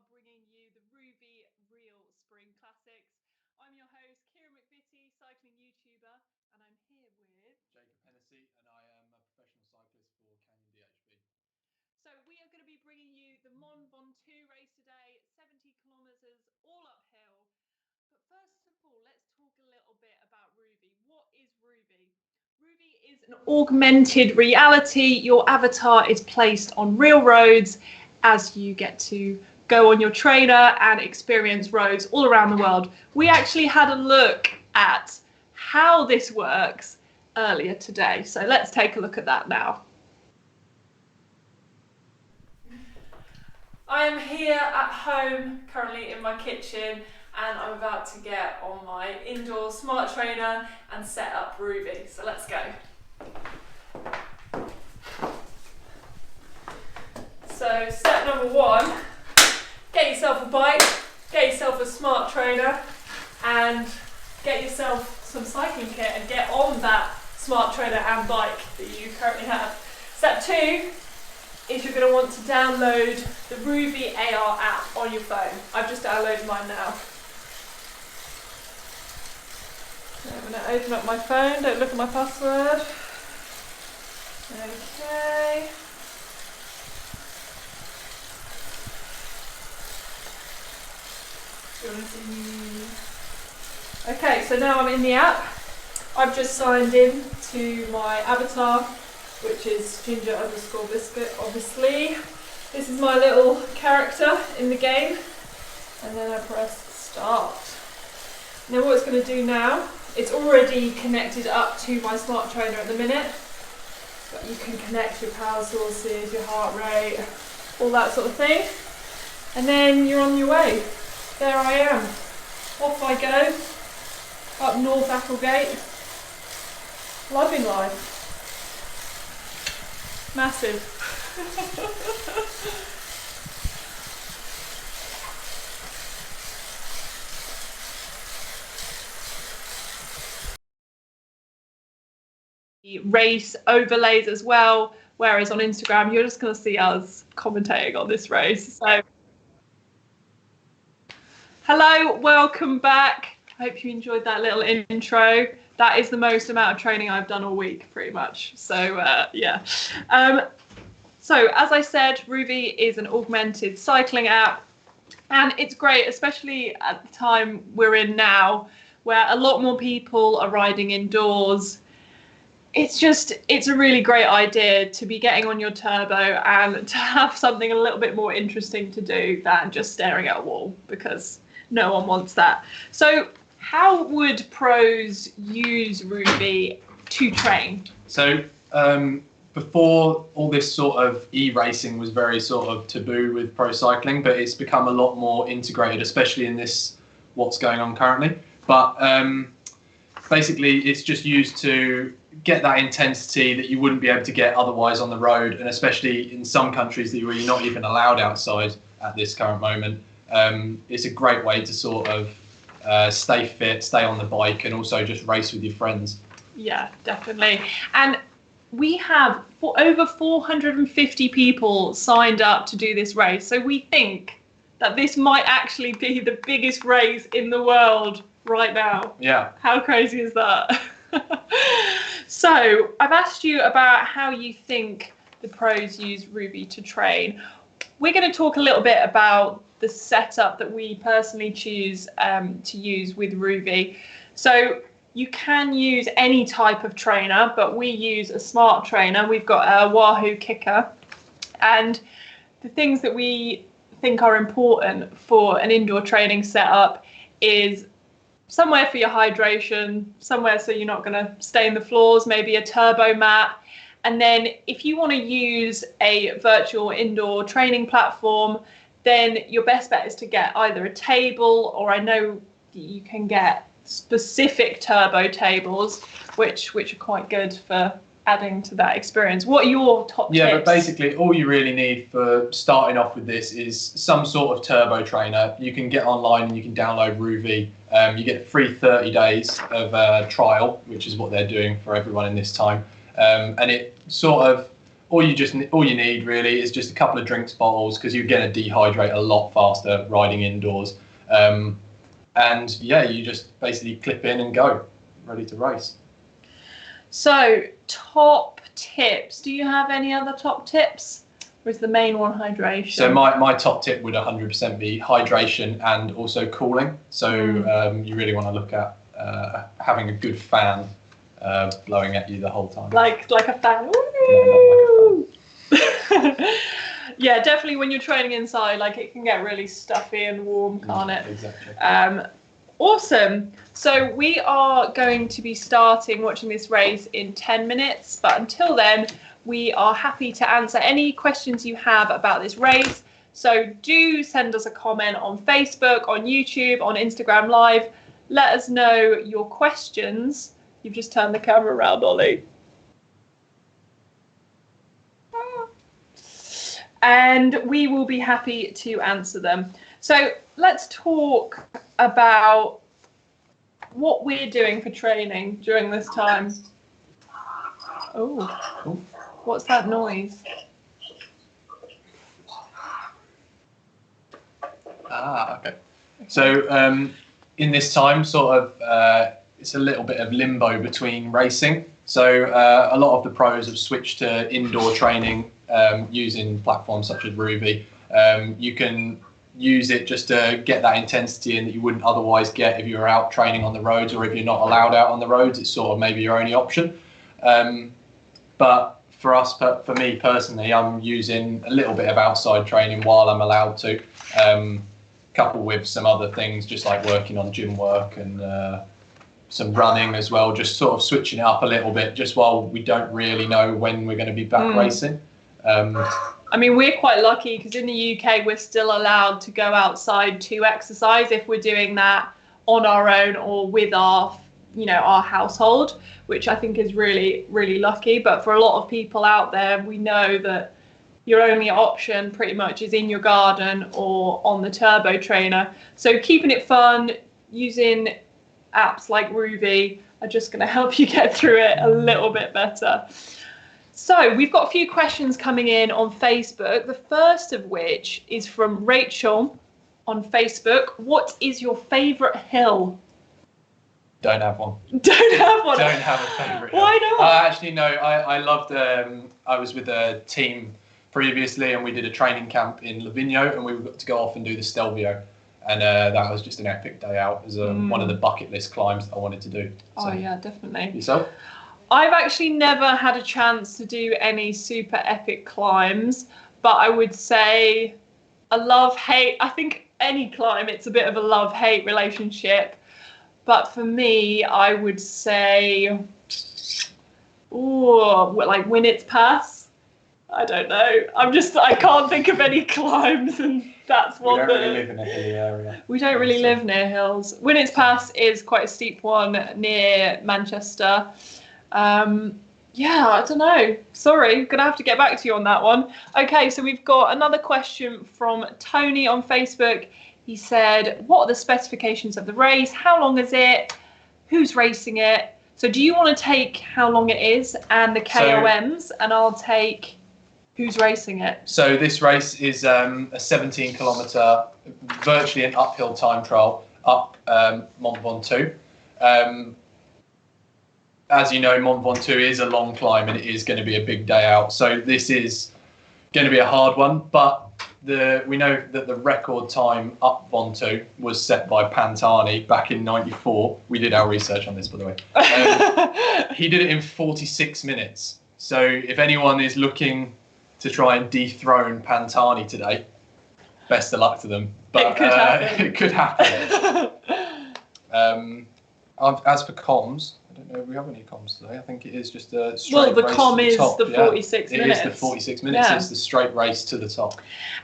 are bringing you the Rouvy Real Spring Classics. I'm your host, Kira McVitie, cycling YouTuber, and I'm here with Jacob Hennessy, and I am a professional cyclist for Canyon DHB. So we are going to be bringing you the Mont Ventoux race today, 70 kilometres, all uphill. But first of all, let's talk a little bit about Rouvy. What is Rouvy? Rouvy is an augmented reality. Your avatar is placed on real roads as you get to go on your trainer and experience roads all around the world. We actually had a look at how this works earlier today. So let's take a look at that now. I am here at home, currently in my kitchen, and I'm about to get on my indoor smart trainer and set up Rouvy. So let's go. So step number one, get yourself a bike, get yourself a smart trainer, and get yourself some cycling kit and get on that smart trainer and bike that you currently have. Step two is you're going to want to download the Rouvy AR app on your phone. I've just downloaded mine now. So I'm going to open up my phone, don't look at my password. Okay. Okay, so now I'm in the app. I've just signed in to my avatar, which is ginger_biscuit, obviously. This is my little character in the game. And then I press start. Now what it's going to do now, it's already connected up to my smart trainer at the minute. But you can connect your power sources, your heart rate, all that sort of thing. And then you're on your way. There I am. Off I go, up North Applegate. Loving life. Massive. Race overlays as well, whereas on Instagram you're just going to see us commentating on this race. So hello, welcome back. I hope you enjoyed that little intro. That is the most amount of training I've done all week, pretty much. So yeah. So as I said, Rouvy is an augmented cycling app, and it's great, especially at the time we're in now, where a lot more people are riding indoors. It's a really great idea to be getting on your turbo and to have something a little bit more interesting to do than just staring at a wall, because no one wants that. So how would pros use Rouvy to train? So before, all this sort of e-racing was very sort of taboo with pro cycling, but it's become a lot more integrated, especially in this what's going on currently. But basically it's just used to get that intensity that you wouldn't be able to get otherwise on the road, and especially in some countries that where you're not even allowed outside at this current moment. It's a great way to sort of stay fit, stay on the bike, and also just race with your friends. Yeah, definitely. And we have over 450 people signed up to do this race. So we think that this might actually be the biggest race in the world right now. Yeah. How crazy is that? So I've asked you about how you think the pros use Rouvy to train. We're going to talk a little bit about the setup that we personally choose to use with Rouvy. So you can use any type of trainer, but we use a smart trainer. We've got a Wahoo Kicker, and the things that we think are important for an indoor training setup is somewhere for your hydration, somewhere so you're not going to stain the floors, maybe a turbo mat. And then if you want to use a virtual indoor training platform, then your best bet is to get either a table, or I know you can get specific turbo tables, which are quite good for adding to that experience. What are your top tips? Yeah, but basically all you really need for starting off with this is some sort of turbo trainer. You can get online and you can download Rouvy. You get free 30 days of trial, which is what they're doing for everyone in this time. And it sort of all you need really is just a couple of drinks bottles, because you're going to dehydrate a lot faster riding indoors. And yeah, you just basically clip in and go, ready to race. So, top tips. Do you have any other top tips? Or is the main one hydration? So my top tip would 100% be hydration and also cooling. So you really want to look at having a good fan blowing at you the whole time. Like a fan. No, not like a fan. Yeah, definitely when you're training inside, like it can get really stuffy and warm, can't it? Exactly. Awesome. So we are going to be starting watching this race in 10 minutes, but until then, we are happy to answer any questions you have about this race. So do send us a comment on Facebook, on YouTube, on Instagram Live. Let us know your questions. You've just turned the camera around, Ollie. And we will be happy to answer them. So let's talk about what we're doing for training during this time. Oh, what's that noise? Okay. So in this time, sort of, it's a little bit of limbo between racing. So a lot of the pros have switched to indoor training using platforms such as Rouvy. You can use it just to get that intensity in that you wouldn't otherwise get if you were out training on the roads, or if you're not allowed out on the roads, it's sort of maybe your only option. But for us, for me personally, I'm using a little bit of outside training while I'm allowed to, coupled with some other things, just like working on gym work and some running as well, just sort of switching it up a little bit just while we don't really know when we're going to be back racing. I mean, we're quite lucky because in the UK, we're still allowed to go outside to exercise if we're doing that on our own or with our household, which I think is really, really lucky. But for a lot of people out there, we know that your only option pretty much is in your garden or on the turbo trainer. So keeping it fun, using apps like Rouvy are just going to help you get through it a little bit better. So we've got a few questions coming in on Facebook. The first of which is from Rachel on Facebook. What is your favourite hill? Don't have one. Don't have one? Don't have a favourite hill. Why not? Actually, no. I loved, I was with a team previously and we did a training camp in Livigno and we got to go off and do the Stelvio. And that was just an epic day out. It was one of the bucket list climbs that I wanted to do. So. Oh, yeah, definitely. Yourself? I've actually never had a chance to do any super epic climbs, but I would say a love-hate. I think any climb, it's a bit of a love-hate relationship. But for me, I would say, like Winnet's Pass. I don't know. I can't think of any climbs, and that's one. We don't really live in a hilly area. We don't really live near hills. Winnet's Pass is quite a steep one near Manchester. Yeah, I don't know. Sorry, gonna have to get back to you on that one. Okay, so we've got another question from Tony on Facebook. He said, what are the specifications of the race? How long is it? Who's racing it? So do you want to take how long it is and the KOMs, and I'll take who's racing it? So this race is a 17 kilometre, virtually an uphill time trial up Mont Ventoux. As you know, Mont Ventoux is a long climb and it is going to be a big day out. So this is going to be a hard one, but we know that the record time up Ventoux was set by Pantani back in '94. We did our research on this, by the way. He did it in 46 minutes. So if anyone is looking to try and dethrone Pantani today, best of luck to them. But it could happen. As for comms, I don't know if we have any comms today. I think it is just a straight race com to the is top. the 46 minutes. It is the 46 minutes. Yeah. It's the straight race to the top.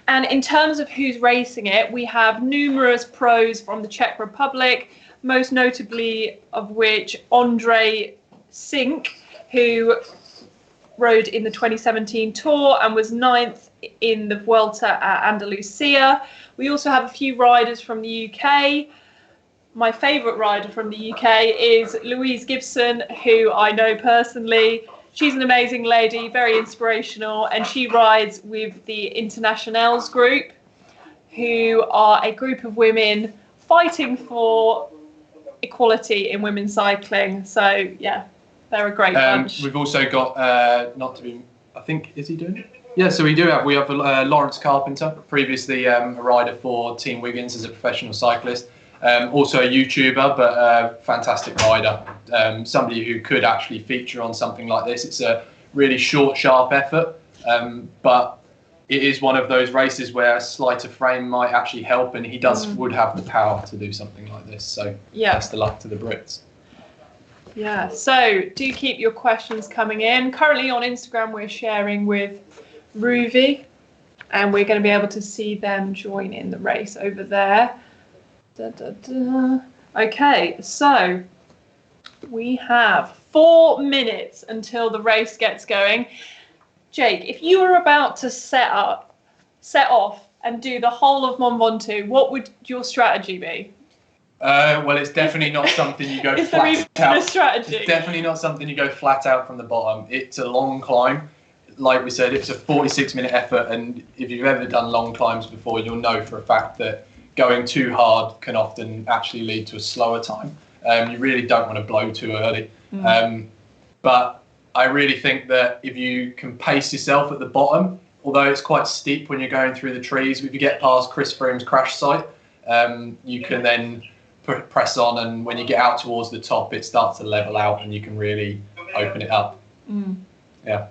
And in terms of who's racing it, we have numerous pros from the Czech Republic, most notably of which Ondřej Sink, who rode in the 2017 Tour and was 9th in the Vuelta at Andalusia. We also have a few riders from the UK. My favourite rider from the UK is Louise Gibson, who I know personally. She's an amazing lady, very inspirational, and she rides with the Internationals group, who are a group of women fighting for equality in women's cycling. So yeah, they're a great bunch. We've also got I think, is he doing it? Yeah, so we have Lawrence Carpenter, previously a rider for Team Wiggins as a professional cyclist. Also a YouTuber, but a fantastic rider. Somebody who could actually feature on something like this. It's a really short, sharp effort, but it is one of those races where a slighter frame might actually help, and he would have the power to do something like this. So best of luck to the Brits. Yeah, so do keep your questions coming in. Currently on Instagram, we're sharing with Rouvy, and we're going to be able to see them join in the race over there. Okay, so we have 4 minutes until the race gets going. Jake, if you were about to set off and do the whole of Mont Ventoux, what would your strategy be? Well, it's definitely not something you go flat out. Strategy? It's definitely not something you go flat out from the bottom. It's a long climb. Like we said, it's a 46-minute effort, and if you've ever done long climbs before, you'll know for a fact that going too hard can often actually lead to a slower time. You really don't want to blow too early. But I really think that if you can pace yourself at the bottom, although it's quite steep when you're going through the trees, if you get past Chris Froome's crash site, you can then press on, and when you get out towards the top, it starts to level out and you can really open it up. Yeah.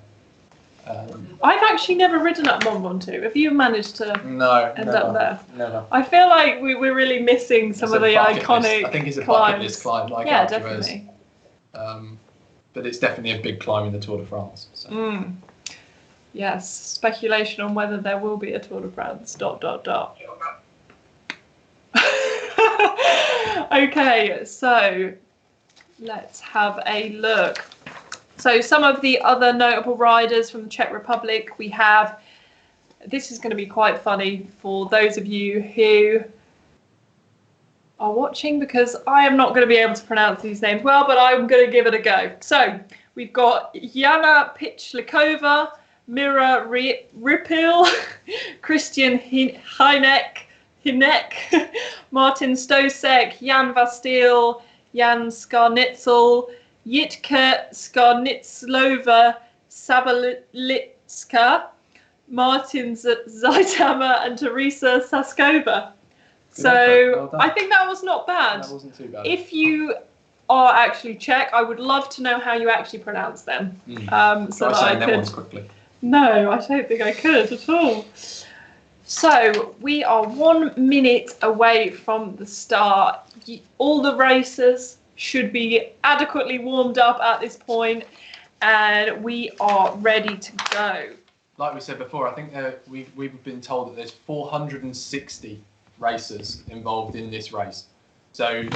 I've actually never ridden up Mont Ventoux. Have you managed to end up there? Never. I feel like we're really missing some of the iconic I think it's a climbs. bucket list climb, like yeah, Alpe d'Huez. definitely. But it's definitely a big climb in the Tour de France. So. Yes, speculation on whether there will be a Tour de France. ... Okay, so let's have a look. So some of the other notable riders from the Czech Republic, we have, this is going to be quite funny for those of you who are watching, because I am not going to be able to pronounce these names well, but I'm going to give it a go. So we've got Jana Pichlikova, Mira Ripil, Christian Hinek, Martin Stosek, Jan Vastil, Jan Skarnitzel, Jitka Skarnitzlova, Sabalitska, Martin Zaitama, and Teresa Saskova. So I think that was not bad. That wasn't too bad. If you are actually Czech, I would love to know how you actually pronounce them. So that I could. Them ones quickly. No, I don't think I could at all. So we are 1 minute away from the start. All the racers should be adequately warmed up at this point, and we are ready to go. Like we said before, I think we've been told that there's 460 racers involved in this race. So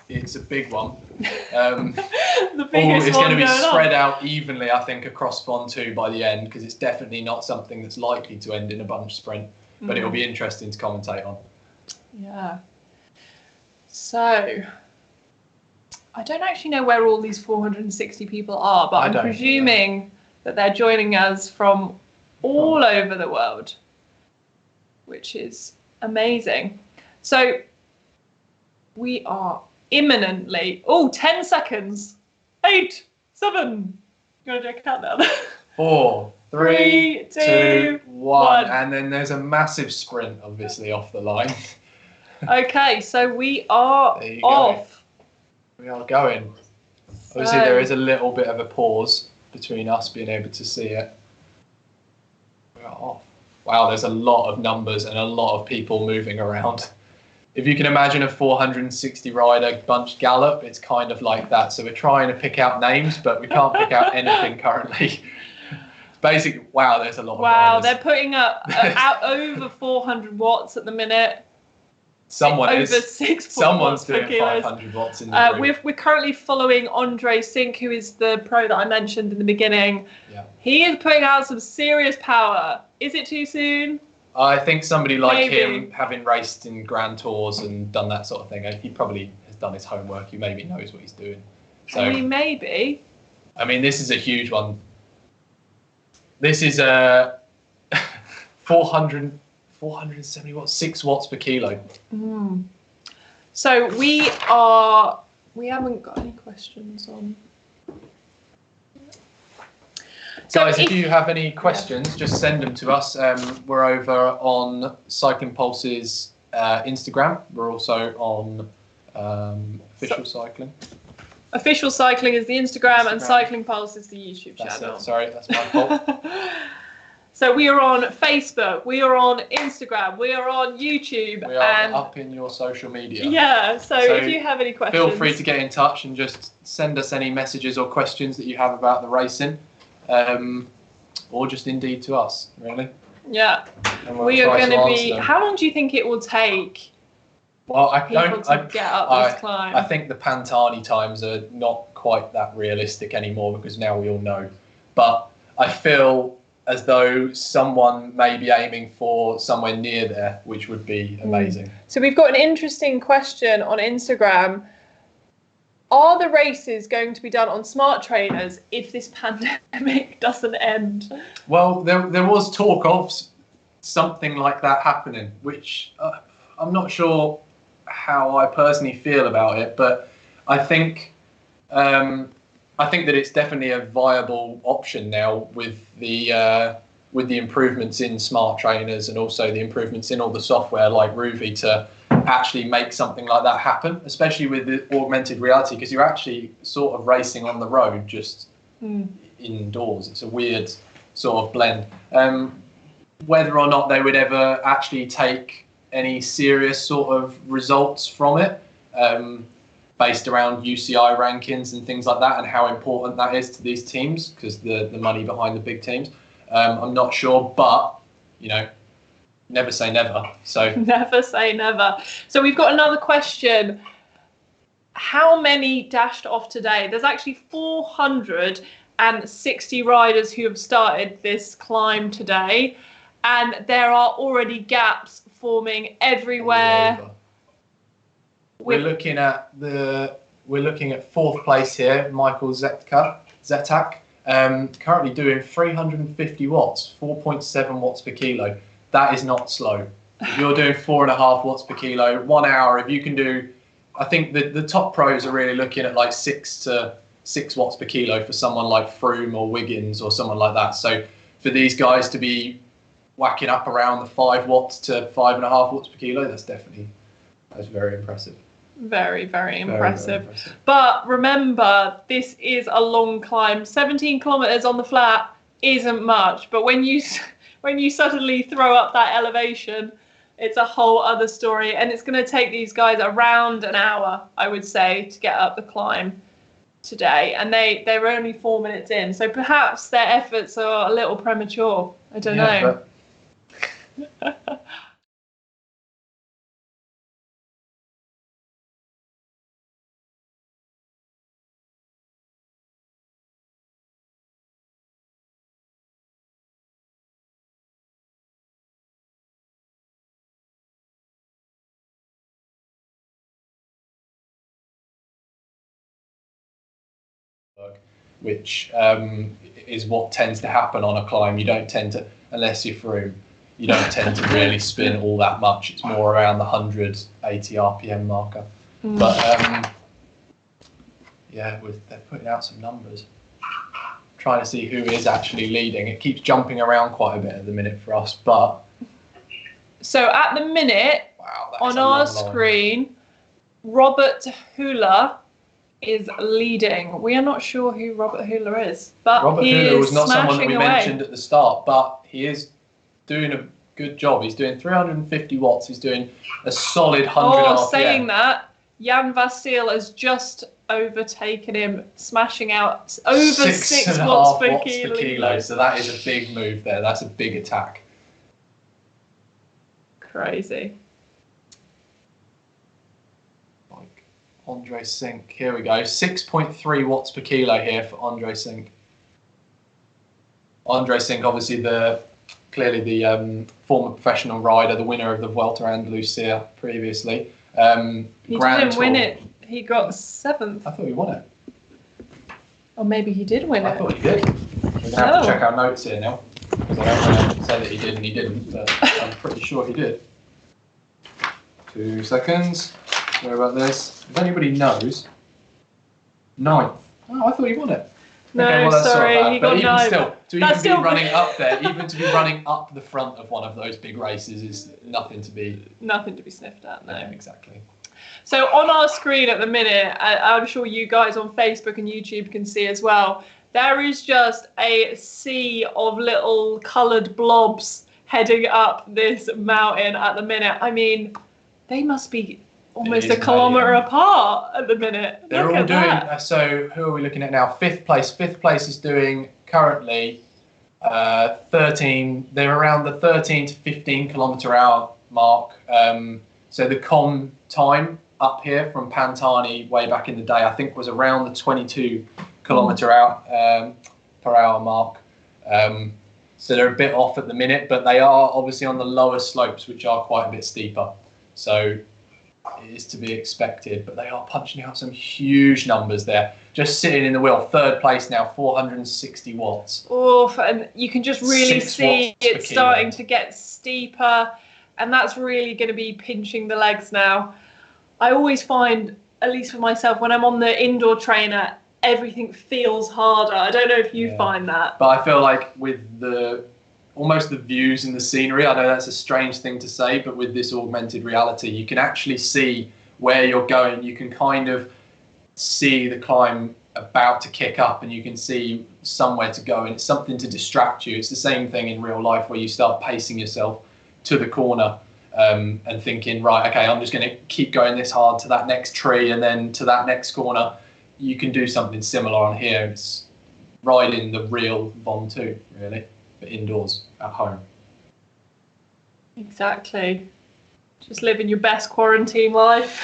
it's a big one. The biggest it's one going to be spread on. out evenly, I think, across Ventoux by the end, because it's definitely not something that's likely to end in a bunch sprint. But it'll be interesting to commentate on. Yeah. So I don't actually know where all these 460 people are, but I'm presuming that they're joining us from all over the world, which is amazing. So we are imminently, 10 seconds, 8, 7, you want to do a countdown? 4, 3, 2, 1. 1. And then there's a massive sprint, obviously, off the line. Okay, so we are off. We are going. Obviously, there is a little bit of a pause between us being able to see it. We are off. Wow, there's a lot of numbers and a lot of people moving around. If you can imagine a 460 rider bunch gallop, it's kind of like that. So we're trying to pick out names, but we can't pick out anything currently. Basically, wow, there's a lot of riders. They're putting up out over 400 watts at the minute. Someone's doing 500 watts in the group. We're currently following Andre Sink, who is the pro that I mentioned in the beginning. Yeah. He is putting out some serious power. Is it too soon? I think somebody like him, having raced in Grand Tours and done that sort of thing, he probably has done his homework. He maybe knows what he's doing. So I mean, maybe. I mean, this is a huge one. This is a 470 watts, 6 watts per kilo. So we haven't got any questions on. So guys, if you have any questions, just send them to us. We're over on Cycling Pulse's Instagram. We're also on Official Cycling. Official Cycling is the Instagram, and Cycling Pulse is the YouTube channel. Sorry, that's my fault. So we are on Facebook, we are on Instagram, we are on YouTube. We are up in your social media. Yeah, so if you have any questions, feel free to get in touch and just send us any messages or questions that you have about the racing, or just indeed to us, really. Yeah, we are going to be. How long do you think it will take? Well, people to get up this climb? I think the Pantani times are not quite that realistic anymore because now we all know. But I feel as though someone may be aiming for somewhere near there, which would be amazing. So we've got an interesting question on Instagram. Are the races going to be done on smart trainers if this pandemic doesn't end? Well, there was talk of something like that happening, which I'm not sure how I personally feel about it, but I think that it's definitely a viable option now with the improvements in smart trainers and also the improvements in all the software like Rouvy to actually make something like that happen, especially with the augmented reality, because you're actually sort of racing on the road just indoors. It's a weird sort of blend. Whether or not they would ever actually take any serious sort of results from it, based around UCI rankings and things like that, and how important that is to these teams, because the money behind the big teams. I'm not sure, but never say never. So never say never. So we've got another question. How many dashed off today? There's actually 460 riders who have started this climb today, and there are already gaps forming everywhere. We're looking at fourth place here, Michael Zetak, currently doing 350 watts, 4.7 watts per kilo. That is not slow. If you're doing 4.5 watts per kilo, 1 hour, if you can do, I think the top pros are really looking at like 6 watts per kilo for someone like Froome or Wiggins or someone like that. So for these guys to be whacking up around the 5 watts to 5.5 watts per kilo, that's very impressive. Very, very impressive. But remember, this is a long climb. 17 kilometers on the flat isn't much, but when you suddenly throw up that elevation, it's a whole other story, and it's going to take these guys around an hour, I would say, to get up the climb today, and they're only 4 minutes in, so perhaps their efforts are a little premature. I don't know. But... which is what tends to happen on a climb. You don't tend to, unless you're Froome, you don't tend to really spin all that much. It's more around the 180 RPM marker. But they're putting out some numbers. Trying to see who is actually leading. It keeps jumping around quite a bit at the minute for us, but... So at the minute, on our screen, Robert Hula is leading. We are not sure who Robert Hula is, but Robert Hula was not someone that we mentioned at the start, but he is doing a good job. He's doing 350 watts. He's doing a solid 100 RPM. Saying that, Jan Vasil has just overtaken him, smashing out over 6 watts per kilo. So that is a big move there. That's a big attack. Crazy. Andre Sink, here we go. 6.3 watts per kilo here for Andre Sink. Andre Sink, obviously clearly the former professional rider, the winner of the Vuelta a Andalucía previously. He didn't win it. He got 7th. I thought he won it. Or maybe he did win I it. thought he did. We're going to have to check our notes here now, because I don't want to say that he did and he didn't, but I'm pretty sure he did. 2 seconds. Sorry about this. If anybody knows, 9th. Oh, I thought he won it. No, okay, well, that's sorry, sort of bad. he But got even 9th. still, to That's even still be running up there, even to be running up the front of one of those big races is nothing to be... Nothing to be sniffed at, no. Yeah, exactly. So on our screen at the minute, I'm sure you guys on Facebook and YouTube can see as well, there is just a sea of little coloured blobs heading up this mountain at the minute. I mean, they must be almost a kilometre apart at the minute. They're all doing, so who are we looking at now? 5th place. 5th place is doing currently 13, they're around the 13 to 15 kilometre hour mark. So the com time up here from Pantani way back in the day, I think was around the 22 kilometre per hour mark. So they're a bit off at the minute, but they are obviously on the lower slopes, which are quite a bit steeper. So it is to be expected, but they are punching out some huge numbers there. Just sitting in the wheel, 3rd place now, 460 watts. Oh, and you can just really see it starting to get steeper, and that's really going to be pinching the legs now. I always find, at least for myself, when I'm on the indoor trainer, everything feels harder. I don't know if you find that. But I feel like with almost the views and the scenery, I know that's a strange thing to say, but with this augmented reality, you can actually see where you're going. You can kind of see the climb about to kick up, and you can see somewhere to go, and it's something to distract you. It's the same thing in real life where you start pacing yourself to the corner and thinking, right, okay, I'm just going to keep going this hard to that next tree and then to that next corner. You can do something similar on here. It's riding the real Von 2, really, but indoors at home. Exactly. Just living your best quarantine life.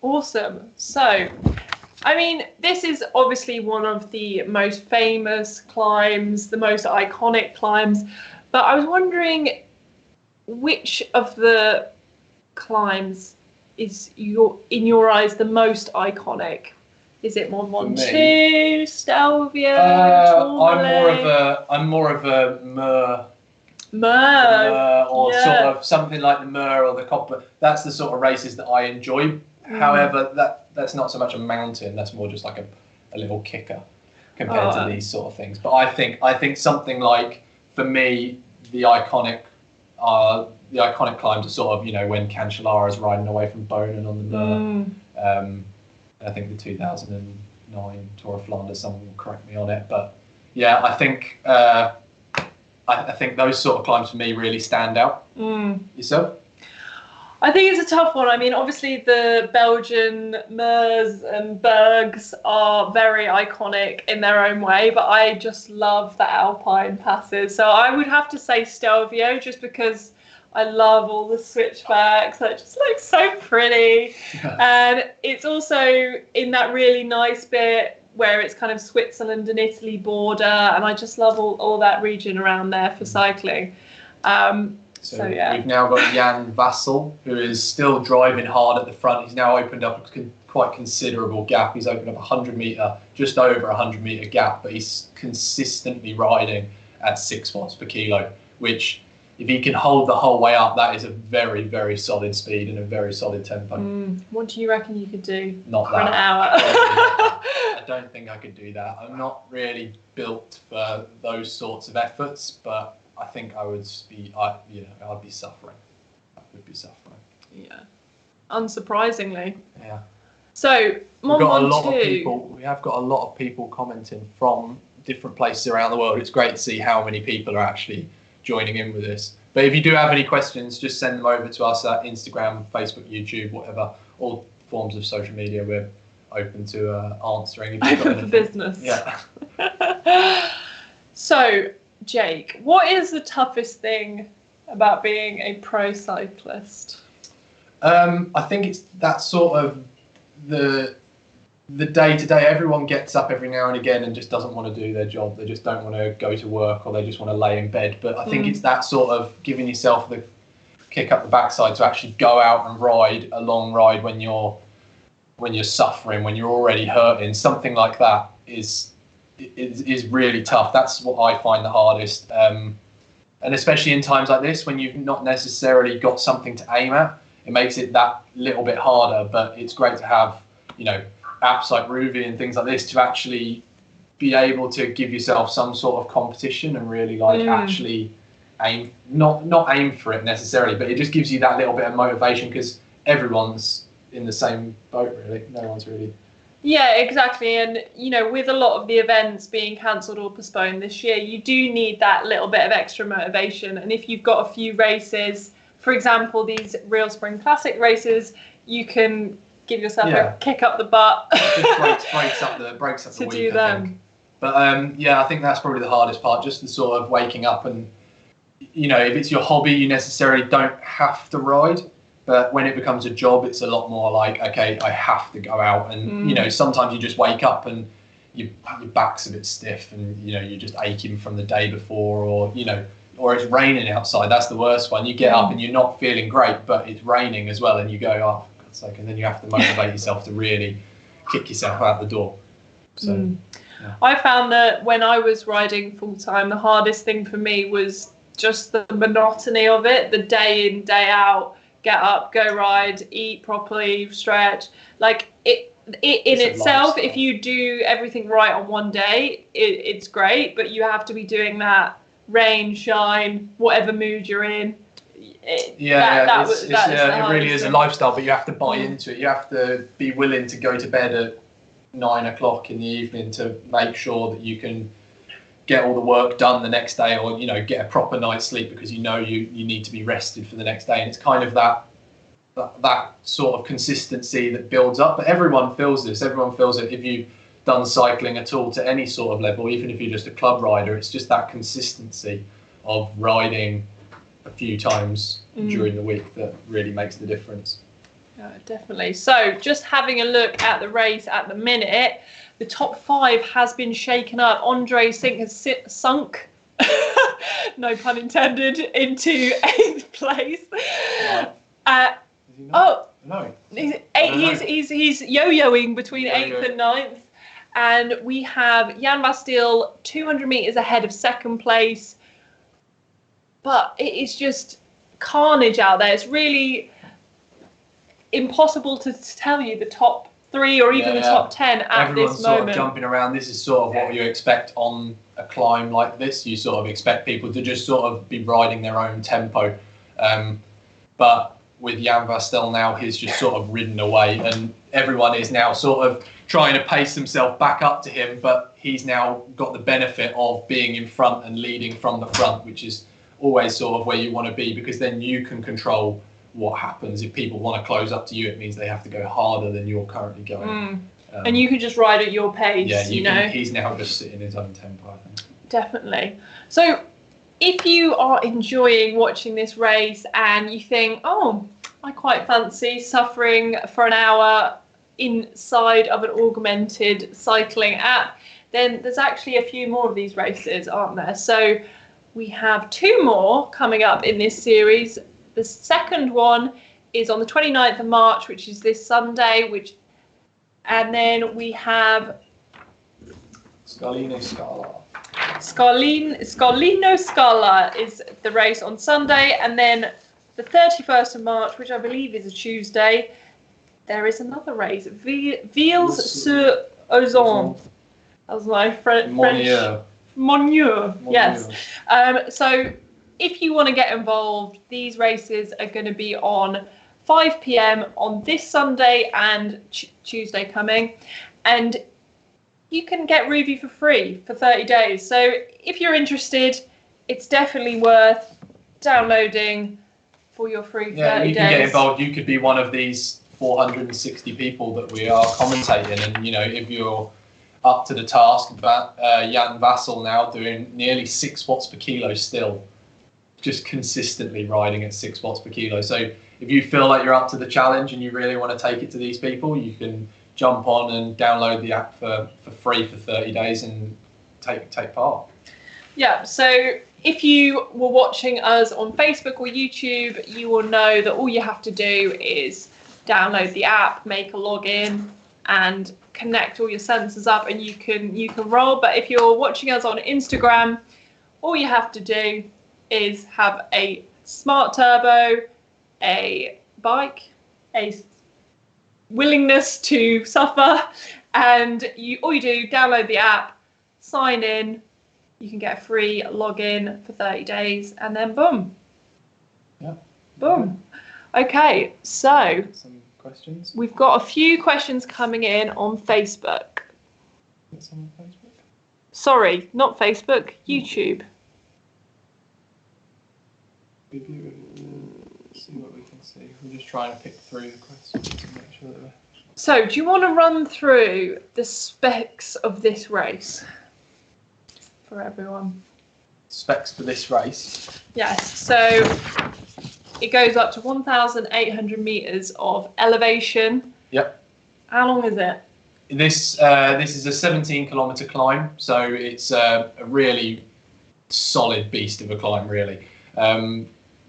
Awesome. So, I mean, this is obviously one of the most famous climbs, the most iconic climbs, but I was wondering which of the climbs is in your eyes the most iconic? Is it Mont Ventoux, Stelvio, I'm more of a Mur or yeah. sort of something like the Mur or the Copper. That's the sort of races that I enjoy. However, that's not so much a mountain. That's more just like a little kicker compared to these sort of things. But I think something like, for me, the iconic climbs are sort of, you know, when Cancellara's riding away from Bonin on the Mur. I think the 2009 Tour of Flanders, someone will correct me on it, but yeah, I think I think those sort of climbs for me really stand out. Yourself? I think it's a tough one. I mean, obviously the Belgian Murs and Bergs are very iconic in their own way, but I just love the Alpine passes. So I would have to say Stelvio, just because I love all the switchbacks. That just looks so pretty. And it's also in that really nice bit where it's kind of Switzerland and Italy border. And I just love all that region around there for cycling. So yeah. We've now got Jan Vassel, who is still driving hard at the front. He's now opened up a quite considerable gap. He's opened up just over 100 metre gap, but he's consistently riding at 6 watts per kilo, which, if he can hold the whole way up, that is a very, very solid speed and a very solid tempo. What do you reckon you could do for an hour? I don't think I could do that. I'm not really built for those sorts of efforts, but I think I would be, I'd be suffering. I would be suffering. Yeah, unsurprisingly. Yeah. So, we have got a lot of people commenting from different places around the world. It's great to see how many people are actually joining in with this. But if you do have any questions, just send them over to us at Instagram, Facebook, YouTube, whatever, all forms of social media. We're open to answering. Open for business. Yeah. So, Jake, what is the toughest thing about being a pro cyclist? I think it's that sort of the day-to-day. Everyone gets up every now and again and just doesn't want to do their job. They just don't want to go to work, or they just want to lay in bed. But I think it's that sort of giving yourself the kick up the backside to actually go out and ride a long ride when you're when you're suffering, when you're already hurting, something like that is really tough. That's what I find the hardest. And especially in times like this, when you've not necessarily got something to aim at, it makes it that little bit harder. But it's great to have, apps like Rouvy and things like this to actually be able to give yourself some sort of competition and really actually aim, not aim for it necessarily, but it just gives you that little bit of motivation because everyone's in the same boat, really. No one's really. Yeah, exactly. And, with a lot of the events being cancelled or postponed this year, you do need that little bit of extra motivation. And if you've got a few races, for example, these Real Spring Classic races, you can give yourself a kick up the butt. It just breaks up the to week, do them. I think. But, I think that's probably the hardest part, just the sort of waking up and, if it's your hobby, you necessarily don't have to ride. But when it becomes a job, it's a lot more like, okay, I have to go out. And, sometimes you just wake up and your back's a bit stiff and, you're just aching from the day before or it's raining outside. That's the worst one. You get up and you're not feeling great, but it's raining as well. And you go, oh, for God's sake. And then you have to motivate yourself to really kick yourself out the door. So, I found that when I was riding full time, the hardest thing for me was just the monotony of it, the day in, day out. Get up, go ride, eat properly, stretch. Like it in itself, if you do everything right on one day, it's great. But you have to be doing that rain, shine, whatever mood you're in. It really is a lifestyle, but you have to buy into it. You have to be willing to go to bed at 9 o'clock in the evening to make sure that you can get all the work done the next day, or get a proper night's sleep because you need to be rested for the next day. And it's kind of that sort of consistency that builds up. But everyone feels this. Everyone feels it. If you've done cycling at all to any sort of level, even if you're just a club rider, it's just that consistency of riding a few times during the week that really makes the difference. Yeah, definitely. So just having a look at the race at the minute, the top 5 has been shaken up. Andre Sink has sunk, no pun intended, into 8th place. No. He's yo-yoing between 8th and 9th. And we have Jan Bastille 200 metres ahead of 2nd place. But it is just carnage out there. It's really impossible to tell you the top 3 or even the top 10 at Everyone's this moment. Sort of jumping around. This is sort of what you expect on a climb like this. You sort of expect people to just sort of be riding their own tempo. But with Jan Vastel now, he's just sort of ridden away and everyone is now sort of trying to pace themselves back up to him, but he's now got the benefit of being in front and leading from the front, which is always sort of where you want to be, because then you can control what happens. If people want to close up to you, it means they have to go harder than you're currently going. And you can just ride at your pace. He's now just sitting his own tempo, I think. Definitely. So if you are enjoying watching this race and you think, oh, I quite fancy suffering for an hour inside of an augmented cycling app, then there's actually a few more of these races, aren't there? So we have 2 more coming up in this series. The second one is on the 29th of March, which is this Sunday, and then we have Scarlino Scala. Scarlino Scala is the race on Sunday, and then the 31st of March, which I believe is a Tuesday, there is another race, Vils-sur-Ozon. That was my French. Monier, yes. So if you want to get involved, these races are going to be on 5 p.m. on this Sunday and Tuesday coming. And you can get Rouvy for free for 30 days. So if you're interested, it's definitely worth downloading for your free 30 days. Yeah, you can get involved. You could be one of these 460 people that we are commentating. And, if you're up to the task, Jan Vassel now doing nearly 6 watts per kilo still, just consistently riding at 6 watts per kilo. So if you feel like you're up to the challenge and you really want to take it to these people, you can jump on and download the app for free for 30 days and take part. Yeah, so if you were watching us on Facebook or YouTube, you will know that all you have to do is download the app, make a login, and connect all your sensors up, and you can roll. But if you're watching us on Instagram, all you have to do is have a smart turbo, a bike, a willingness to suffer, and all you do, download the app, sign in, you can get a free login for 30 days, and then boom. Yeah. Boom. Okay, so Some questions? we've got a few questions coming in on Facebook. Some on Facebook? Sorry, not Facebook, YouTube. See what we can see. We're just trying to pick through the questions to make sure that we're... So, do you want to run through the specs of this race for everyone? Specs for this race? Yes, so it goes up to 1,800 meters of elevation. Yep. How long is it? This is a 17-kilometer climb, so it's a really solid beast of a climb, really.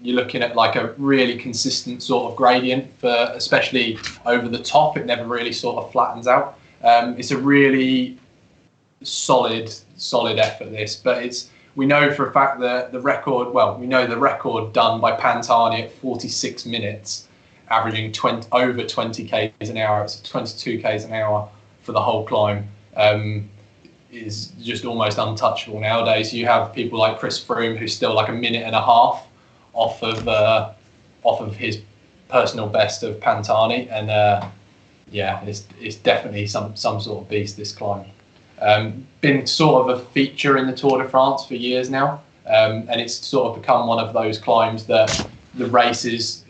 You're looking at like a really consistent sort of gradient, especially over the top. It never really sort of flattens out. It's a really solid effort, this, but we know for a fact that we know the record done by Pantani at 46 minutes, averaging over 20 k's an hour. It's 22 k's an hour for the whole climb. Is just almost untouchable nowadays. You have people like Chris Froome, who's still like a minute and a half off of his personal best of Pantani, and it's definitely some sort of beast, this climb. Been sort of a feature in the Tour de France for years now, and it's sort of become one of those climbs that the races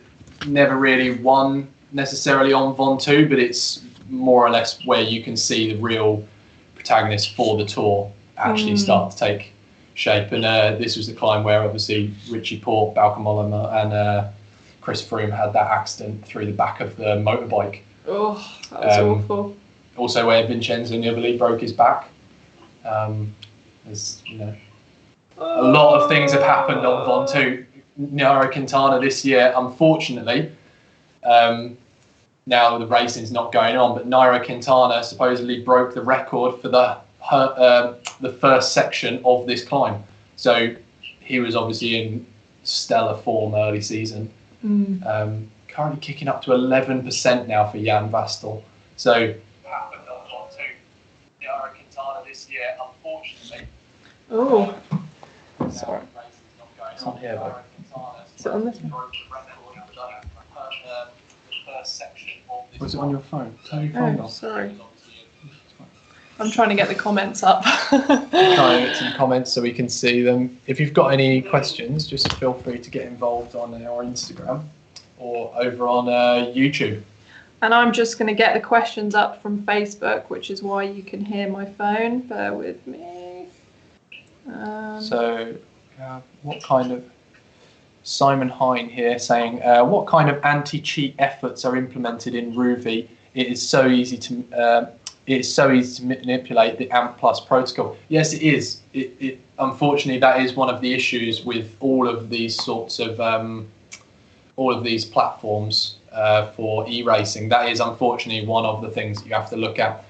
never really won necessarily on Ventoux, but it's more or less where you can see the real protagonists for the Tour actually start to take shape. And this was the climb where obviously Richie Porte, Bauke Mollema, and Chris Froome had that accident through the back of the motorbike. Oh, that was awful. Also where Vincenzo Nibali broke his back. As you know, a lot of things have happened on Ventoux. Nairo Quintana this year, unfortunately, now the racing's not going on, but Nairo Quintana supposedly broke the record for the first section of this climb. So he was obviously in stellar form early season. Currently kicking up to 11% now for Jan Vastel. So happened on Ventoux. Nairo Quintana this year, unfortunately. Oh, sorry. It's on here, though. Is it on this one? Was it on your phone? Turn your phone off. Sorry. I'm trying to get the comments up. Trying to get some comments so we can see them. If you've got any questions, just feel free to get involved on our Instagram or over on YouTube. And I'm just going to get the questions up from Facebook, which is why you can hear my phone. Bear with me. What kind of... Simon Hine here saying, what kind of anti-cheat efforts are implemented in Rouvy? It is so easy to manipulate the AMP Plus protocol. Yes, it is. It unfortunately, that is one of the issues with all of these sorts of all of these platforms for e-racing. That is unfortunately one of the things that you have to look at.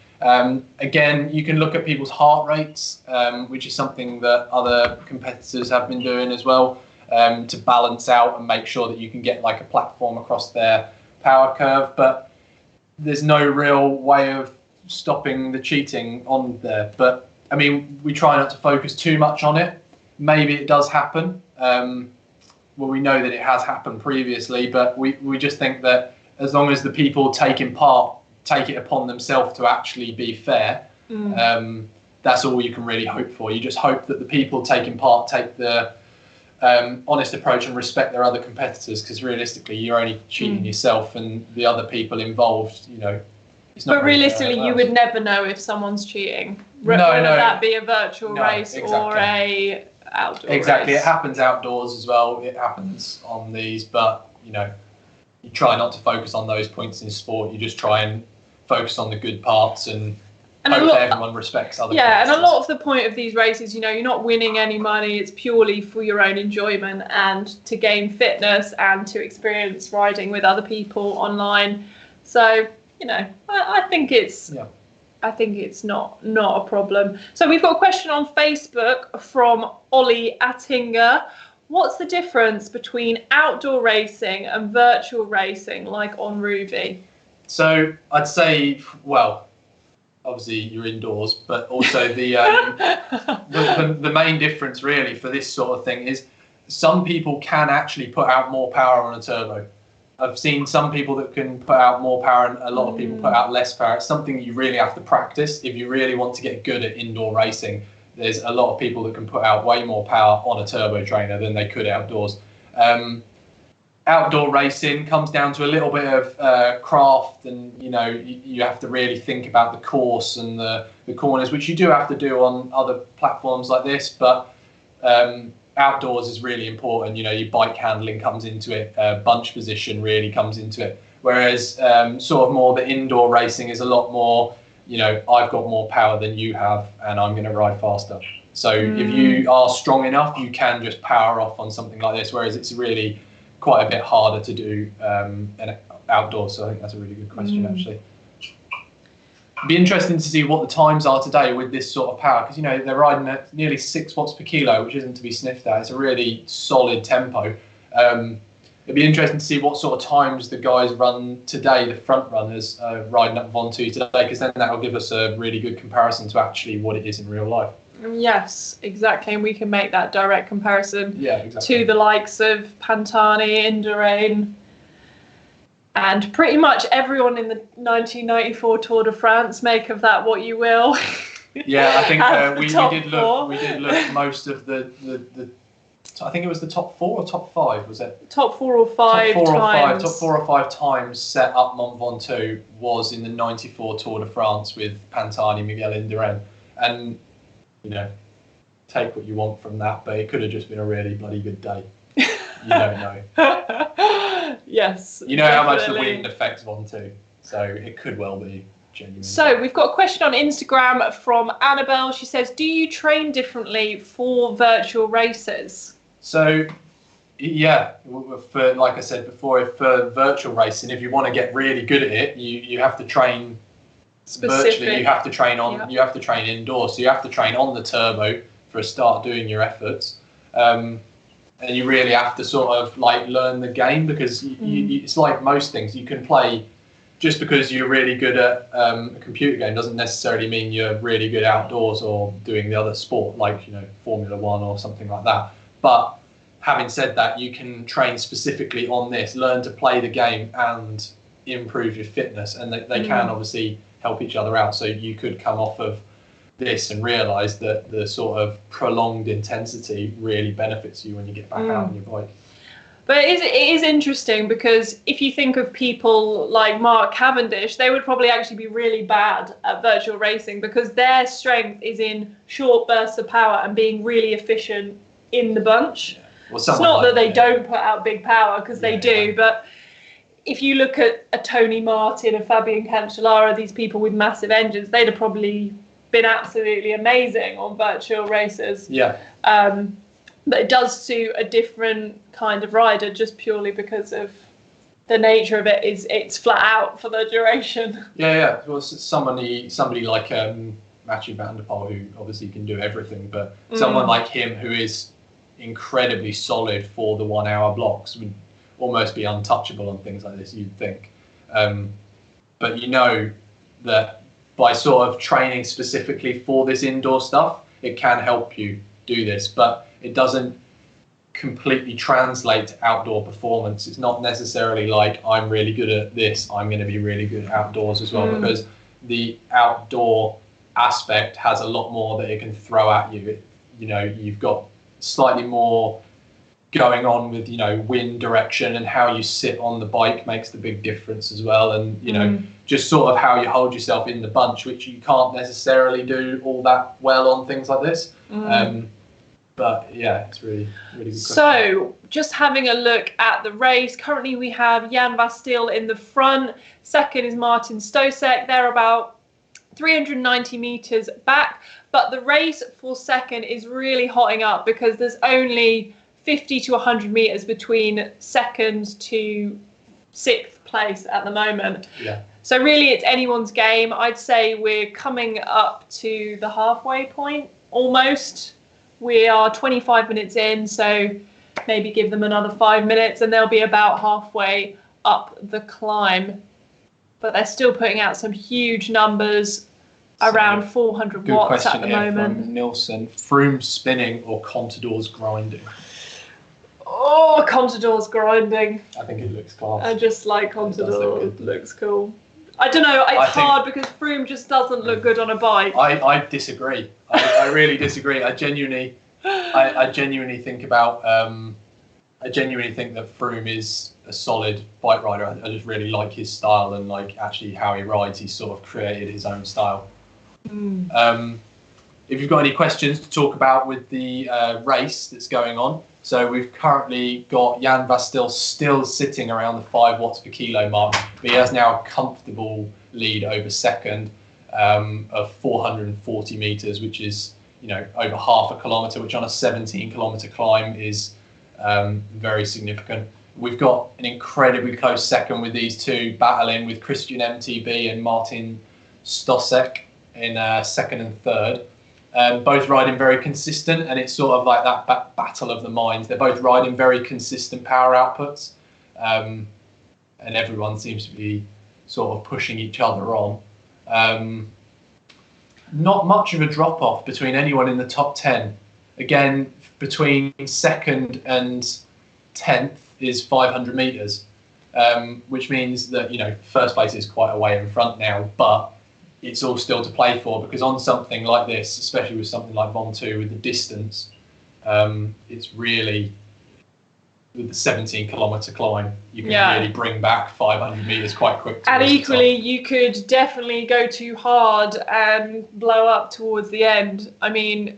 Again, you can look at people's heart rates, which is something that other competitors have been doing as well, to balance out and make sure that you can get like a platform across their power curve. But there's no real way of stopping the cheating on there. But I mean, we try not to focus too much on it. Maybe it does happen. Well, we know that it has happened previously, but we just think that as long as the people taking part take it upon themselves to actually be fair, that's all you can really hope for. You just hope that the people taking part take the honest approach and respect their other competitors, because realistically you're only cheating yourself and the other people involved, you know. It's not. But realistically you would never know if someone's cheating. Whether that be a virtual race or a outdoor race. It happens outdoors as well. It happens on these, but you know, you try not to focus on those points in sport. You just try and focus on the good parts and hope everyone respects other competitors. And a lot of the point of these races, you know, you're not winning any money. It's purely for your own enjoyment and to gain fitness and to experience riding with other people online. So, I think it's not a problem. So we've got a question on Facebook from Ollie Attinger. What's the difference between outdoor racing and virtual racing, like on Rouvy? So I'd say, well, obviously you're indoors, but also the main difference really for this sort of thing is some people can actually put out more power on a turbo. I've seen some people that can put out more power and a lot of people put out less power. It's something you really have to practice if you really want to get good at indoor racing. There's a lot of people that can put out way more power on a turbo trainer than they could outdoors. Outdoor racing comes down to a little bit of craft, and you have to really think about the course and the corners, which you do have to do on other platforms like this. But outdoors is really important. Your bike handling comes into it, bunch position really comes into it. Whereas sort of more the indoor racing is a lot more, I've got more power than you have and I'm going to ride faster. So if you are strong enough, you can just power off on something like this, whereas it's really quite a bit harder to do outdoors. So I think that's a really good question, actually. It'd be interesting to see what the times are today with this sort of power, because they're riding at nearly 6 watts per kilo, which isn't to be sniffed at. It's a really solid tempo. It'd be interesting to see what sort of times the guys run today, the front runners riding up Ventoux today, because then that will give us a really good comparison to actually what it is in real life. Yes, exactly, and we can make that direct comparison to the likes of Pantani, Indurain, and pretty much everyone in the 1994 Tour de France. Make of that what you will. Yeah, I think we did look most of the I think it was the top 4 or top 5, was it? Top 4 or 5 times. Top 4 or 5 times set up Mont Ventoux was in the 94 Tour de France with Pantani, Miguel Indurain. And, take what you want from that, but it could have just been a really bloody good day. You don't know. Yes. How much the wind affects Ventoux, so it could well be genuine. So we've got a question on Instagram from Annabelle. She says, do you train differently for virtual races? So, yeah, for like I said before, for virtual racing, if you want to get really good at it, you have to train virtually. You have to train you have to train indoors. So you have to train on the turbo for a start, doing your efforts, and you really have to sort of like learn the game, because it's like most things. You can play just because you're really good at a computer game doesn't necessarily mean you're really good outdoors or doing the other sport, like Formula 1 or something like that. But having said that, you can train specifically on this, learn to play the game and improve your fitness, and they can obviously help each other out. So you could come off of this and realise that the sort of prolonged intensity really benefits you when you get back out on your bike. But it is interesting, because if you think of people like Mark Cavendish, they would probably actually be really bad at virtual racing, because their strength is in short bursts of power and being really efficient in the bunch. Yeah. Well, it's not that they don't put out big power, because they do, but if you look at a Tony Martin, a Fabian Cancellara, these people with massive engines, they'd have probably been absolutely amazing on virtual races. Yeah. But it does suit a different kind of rider, just purely because of the nature of it. It's flat out for the duration. Yeah. Well, somebody like Mathieu van der Poel, who obviously can do everything, but someone like him who is incredibly solid for the 1 hour blocks would almost be untouchable on things like this, you'd think. But that by sort of training specifically for this indoor stuff, it can help you do this, but it doesn't completely translate to outdoor performance. It's not necessarily like I'm really good at this, I'm going to be really good outdoors as well, because the outdoor aspect has a lot more that it can throw at you. You've got slightly more going on with wind direction, and how you sit on the bike makes the big difference as well, and just sort of how you hold yourself in the bunch, which you can't necessarily do all that well on things like this. But yeah, it's really good question. So just having a look at the race, currently we have Jan Vastil in the front, second is Martin Stosek. They're about 390 meters back, but the race for second is really hotting up, because there's only 50 to 100 meters between second to 6th place at the moment. Yeah. So really it's anyone's game. I'd say we're coming up to the halfway point almost. We are 25 minutes in, so maybe give them another 5 minutes and they'll be about halfway up the climb. But they're still putting out some huge numbers, around 400 good watts question at the here moment. from Nilsson. Froome spinning or Contador's grinding? Oh, Contador's grinding. I think it looks class. I just like Contador. It looks cool. I don't know. It's hard because Froome just doesn't look good on a bike. I disagree. I really disagree. I genuinely think about. I genuinely think that Froome is a solid bike rider. I just really like his style and like actually how he rides. He's sort of created his own style. If you've got any questions to talk about with the race that's going on, so we've currently got Jan Vastil still sitting around the 5 watts per kilo mark, but he has now a comfortable lead over second of 440 meters, which is over half a kilometer, which on a 17-kilometer climb is very significant. We've got an incredibly close second with these two battling, with Christian MTB and Martin Stosek in second and third. Both riding very consistent, and it's sort of like that battle of the minds. They're both riding very consistent power outputs, and everyone seems to be sort of pushing each other on. Not much of a drop off between anyone in the top 10. Again, between second and 10th is 500 meters, which means that first place is quite a way in front now, but it's all still to play for, because on something like this, especially with something like Ventoux with the distance, it's really, with the 17-kilometer climb, you can really bring back 500 meters quite quick. And equally, you could definitely go too hard and blow up towards the end. I mean,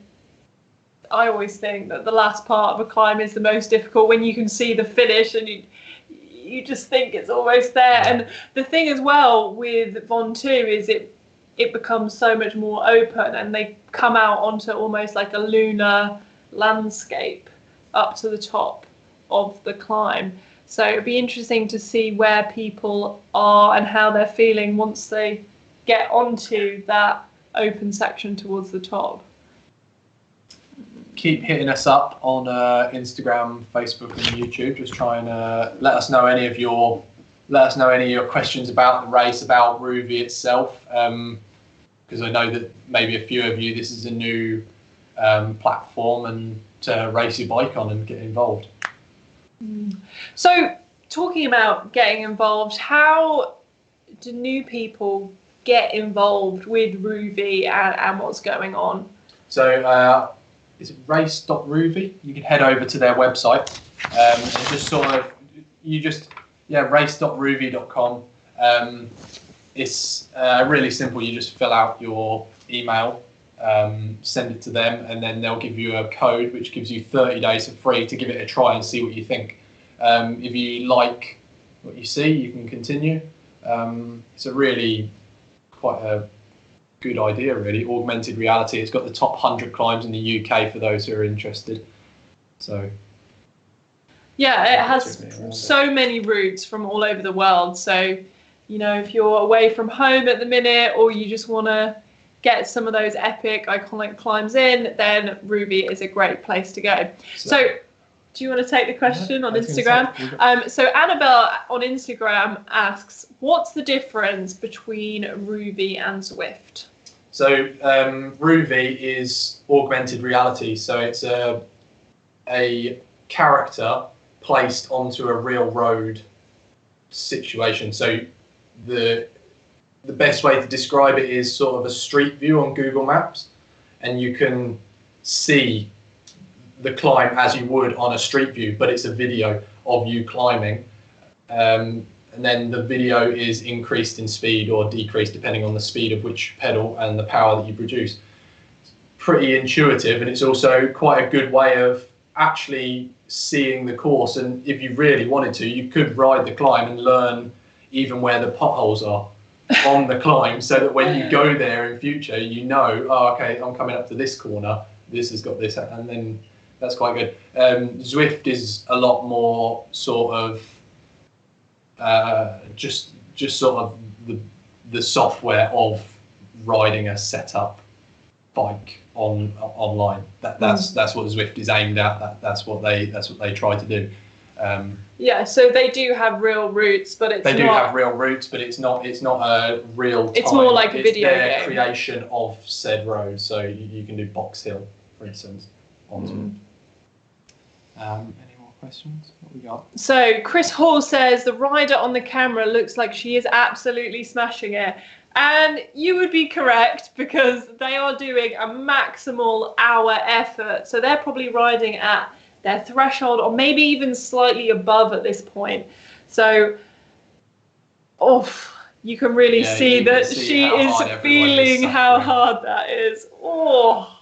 I always think that the last part of a climb is the most difficult, when you can see the finish and you just think it's almost there. Yeah. And the thing as well with Ventoux is it becomes so much more open, and they come out onto almost like a lunar landscape up to the top of the climb. So it'd be interesting to see where people are and how they're feeling once they get onto that open section towards the top. Keep hitting us up on Instagram, Facebook, and YouTube. Just try and let us know any of your questions about the race, about Rouvy itself, because I know that maybe a few of you, this is a new platform and to race your bike on and get involved. So, talking about getting involved, how do new people get involved with Rouvy and what's going on? So, is it race.rouvy? You can head over to their website and just race.rouvy.com. It's really simple. You just fill out your email, send it to them, and then they'll give you a code which gives you 30 days for free to give it a try and see what you think. If you like what you see, you can continue. It's a really quite a good idea, really. Augmented reality. It's got the top 100 climbs in the UK for those who are interested. So yeah, it has so many routes from all over the world. So if you're away from home at the minute, or you just want to get some of those epic iconic climbs in, then Rouvy is a great place to go. So do you want to take the question on Instagram? So Annabelle on Instagram asks, what's the difference between Rouvy and Zwift? So Rouvy is augmented reality. So it's a character placed onto a real road situation. So the best way to describe it is sort of a street view on Google Maps, and you can see the climb as you would on a street view, but it's a video of you climbing. And then the video is increased in speed or decreased depending on the speed of which pedal and the power that you produce. It's pretty intuitive, and it's also quite a good way of actually seeing the course. And if you really wanted to, you could ride the climb and learn even where the potholes are on the climb, so that when you go there in future, okay, I'm coming up to this corner, this has got this, and then that's quite good. Zwift is a lot more sort of just sort of the software of riding a setup bike online. That's what Zwift is aimed at. That's what they try to do. Yeah, so they do have real routes, but it's not a real time. It's more like a video game. It's their creation of said road, so you can do Box Hill, for instance, on Zwift. Any more questions? What we got? So Chris Hall says the rider on the camera looks like she is absolutely smashing it. And you would be correct, because they are doing a maximal hour effort. So they're probably riding at their threshold, or maybe even slightly above at this point. So, you can really see that she is feeling how hard that is. Oh,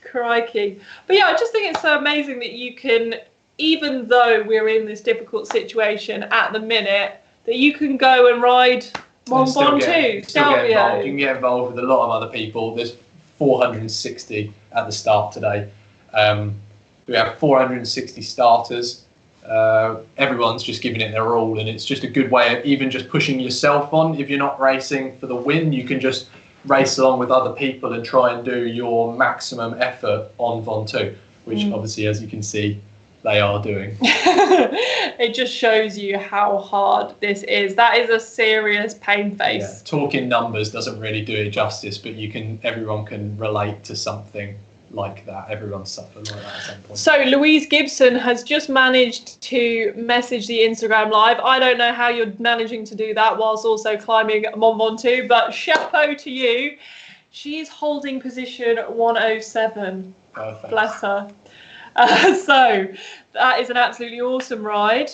crikey. But yeah, I just think it's so amazing that you can, even though we're in this difficult situation at the minute, that you can go and ride Mont Ventoux, Stelvio. You can get involved with a lot of other people. There's 460 at the start today. We have 460 starters. Everyone's just giving it their all, and it's just a good way of even just pushing yourself on. If you're not racing for the win, you can just race along with other people and try and do your maximum effort on Ventoux, which obviously, as you can see, they are doing. It just shows you how hard this is. That is a serious pain face. Yeah, talking numbers doesn't really do it justice, but everyone can relate to something like that. Everyone suffered like that at some point. So Louise Gibson has just managed to message the Instagram live. I don't know how you're managing to do that whilst also climbing Mont Ventoux, but chapeau to you. She's holding position 107. Perfect. Bless her. So that is an absolutely awesome ride.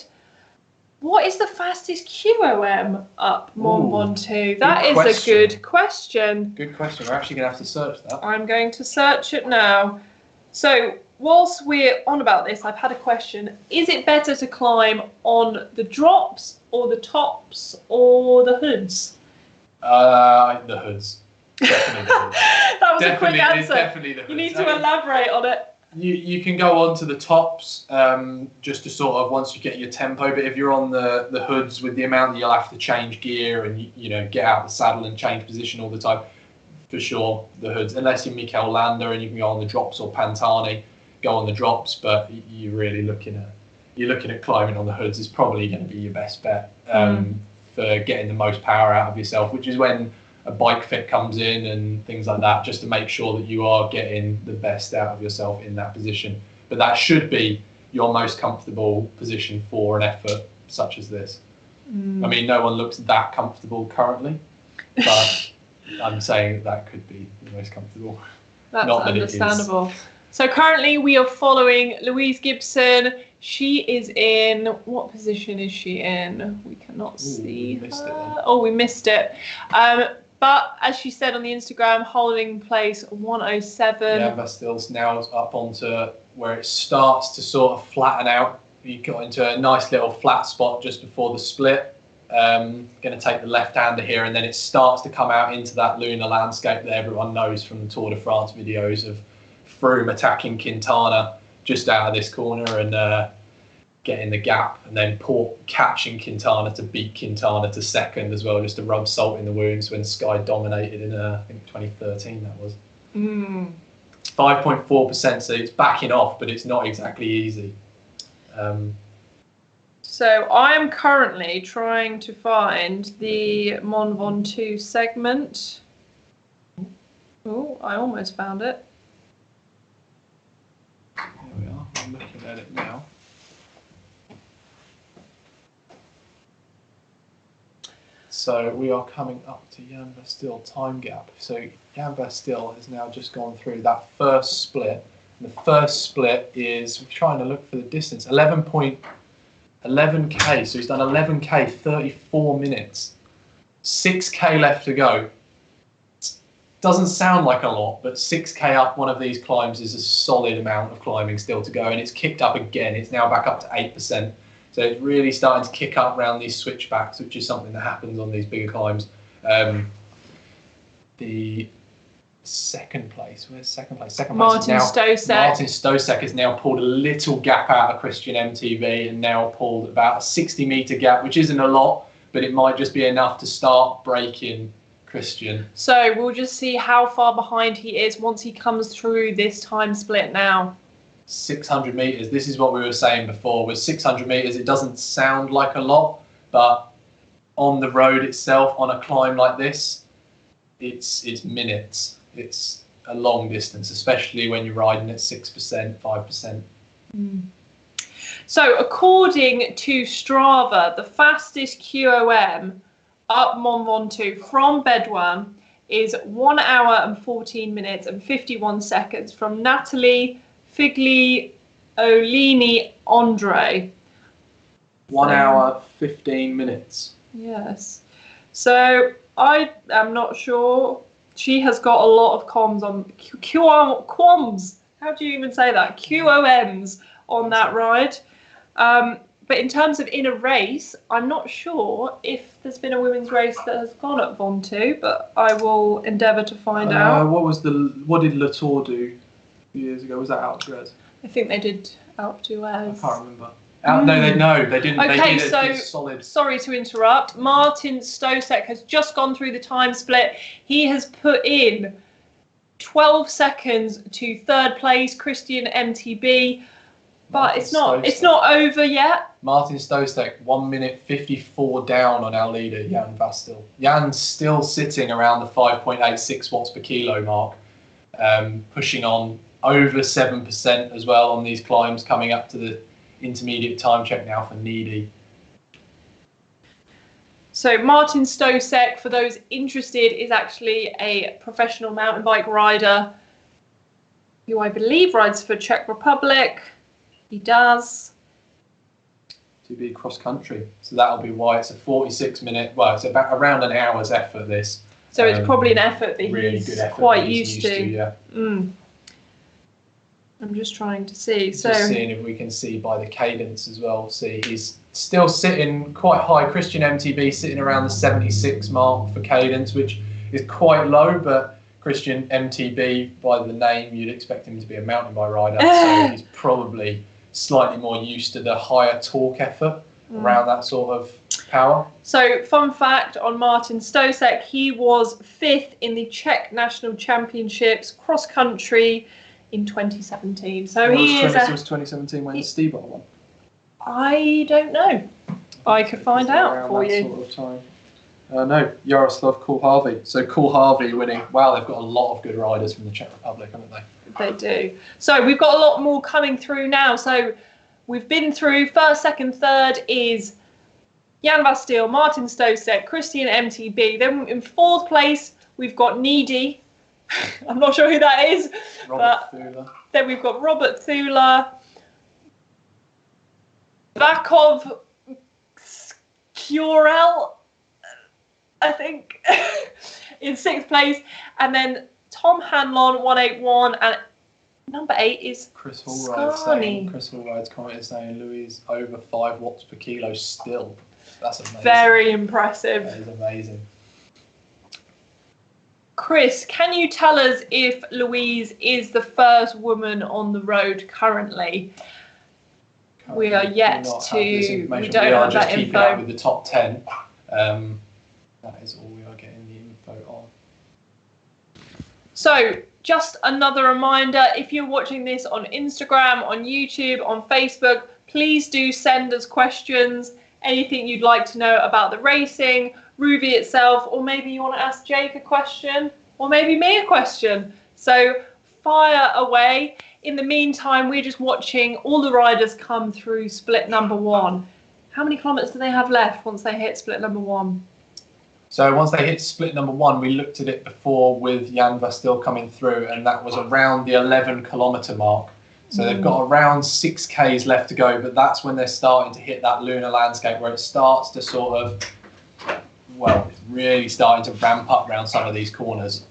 What is the fastest QOM up Mont Ventoux? That is a good question. Good question. We're actually going to have to search that. I'm going to search it now. So whilst we're on about this, I've had a question. Is it better to climb on the drops or the tops or the hoods? The hoods. Definitely the hoods. That was a quick answer. Definitely the hoods. You need to elaborate on it. You can go on to the tops just to sort of once you get your tempo, but if you're on the hoods, with the amount that you'll have to change gear and get out the saddle and change position all the time, for sure the hoods. Unless you're Mikel Landa and you can go on the drops, or Pantani, go on the drops, but you're really looking at climbing on the hoods is probably going to be your best bet for getting the most power out of yourself, which is when a bike fit comes in and things like that, just to make sure that you are getting the best out of yourself in that position. But that should be your most comfortable position for an effort such as this. I mean, no one looks that comfortable currently, but I'm saying that could be the most comfortable. That's not understandable. So currently we are following Louise Gibson. She is in, what position is she in? We cannot see her. Oh, we missed it. But as she said on the Instagram, holding place 107. Yeah, Bastille's now up onto where it starts to sort of flatten out. You got into a nice little flat spot just before the split. Going to take the left-hander here, and then it starts to come out into that lunar landscape that everyone knows from the Tour de France videos of Froome attacking Quintana just out of this corner and getting the gap, and then catching Quintana to beat Quintana to second as well, just to rub salt in the wounds when Sky dominated in, I think, 2013 that was. 5.4%, so it's backing off, but it's not exactly easy. So I am currently trying to find the Mont Ventoux segment. Oh, I almost found it. There we are, I'm looking at it now. So we are coming up to Jan Bastille time gap. So Jan Bastille has now just gone through that first split. And the first split is, we're trying to look for the distance, 11k. So he's done 11k, 34 minutes. 6k left to go. Doesn't sound like a lot, but 6k up one of these climbs is a solid amount of climbing still to go. And it's kicked up again. It's now back up to 8%. So it's really starting to kick up around these switchbacks, which is something that happens on these bigger climbs. The second place. Where's second place? Second place Martin is now Stosek. Martin Stosek has now pulled a little gap out of Christian MTB and now pulled about a 60-meter gap, which isn't a lot, but it might just be enough to start breaking Christian. So we'll just see how far behind he is once he comes through this time split now. 600 meters. This is what we were saying before. With 600 meters, it doesn't sound like a lot, but on the road itself, on a climb like this, it's minutes. It's a long distance, especially when you're riding at 6%, 5%. So according to Strava, the fastest QOM up Mont Ventoux from Bedouin is 1 hour and 14 minutes and 51 seconds from Natalie Figliolini Andre. 1 hour, 15 minutes. Yes. So I am not sure. She has got a lot of comms on QOMs. How do you even say that? QOMs on that ride. But in terms of in a race, I'm not sure if there's been a women's race that has gone at Ventoux, but I will endeavour to find out. What did Latour do a few years ago? Was that Alpe d'Huez? I think they did Alpe d'Huez. I can't remember. No, they didn't. Okay, they did so solid. Sorry to interrupt. Martin Stosek has just gone through the time split. He has put in 12 seconds to third place, Christian MTB, but it's not over yet. Martin Stosek, 1 minute 54 down on our leader, Jan Vastil. Jan's still sitting around the 5.86 watts per kilo mark, pushing on over 7% as well on these climbs, coming up to the intermediate time check now for Needy. So Martin Stosek, for those interested, is actually a professional mountain bike rider who I believe rides for Czech Republic. He does. To be cross country. So that'll be why it's a 46-minute, well, it's about around an hour's effort this. So it's probably an effort that really he's good effort quite that he's used to. Yeah. I'm just trying to see. Just seeing if we can see by the cadence as well. See, he's still sitting quite high. Christian MTB sitting around the 76 mark for cadence, which is quite low, but Christian MTB, by the name, you'd expect him to be a mountain bike rider. So he's probably slightly more used to the higher torque effort around that sort of power. So fun fact on Martin Stosek, he was 5th in the Czech National Championships cross country in 2017. So it he was 2017 when Steve won. I don't know. I could find out for you. Sort of time. No, Jaroslav Kulhavy. So Kulhavy winning. Wow, they've got a lot of good riders from the Czech Republic, haven't they? They do. So we've got a lot more coming through now. So we've been through first, second, third is Jan Vastil, Martin Stosek, Christian MTB. Then in fourth place, we've got Needy. I'm not sure who that is. Robert Thula. Then we've got Robert Thula. Vakov Kurel, I think, in 6th place. And then Tom Hanlon, 181. And number 8 is Chris Hallride. Chris Hallride's comment saying Louise over 5 watts per kilo still. That's amazing. Very impressive. That is amazing. Chris, can you tell us if Louise is the first woman on the road currently? We are yet to. We don't have just that keeping info. up with the top 10. That is all we are getting the info on. So, just another reminder: if you're watching this on Instagram, on YouTube, on Facebook, please do send us questions. Anything you'd like to know about the racing, Rouvy itself, or maybe you want to ask Jake a question, or maybe me a question. So fire away. In the meantime, we're just watching all the riders come through split number 1. How many kilometres do they have left once they hit split number 1? So once they hit split number 1, we looked at it before with Jan Vastil coming through, and that was around the 11-kilometre mark. So they've got around 6 Ks left to go, but that's when they're starting to hit that lunar landscape where it starts to sort of, well, it's really starting to ramp up around some of these corners.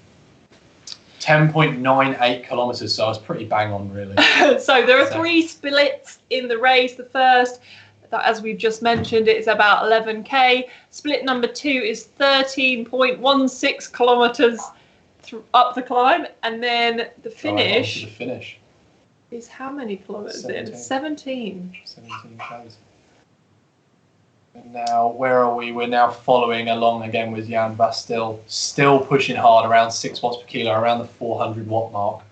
10.98 kilometres, so I was pretty bang on, really. So there are 3 splits in the race. The first, that, as we've just mentioned, it's about 11K. Split number 2 is 13.16 kilometres. up the climb, and then the finish. The finish is how many kilometers 17. in? 17. 17 k's. And now, where are we? We're now following along again with Jan Bastil, still pushing hard, around 6 watts per kilo, around the 400 watt mark.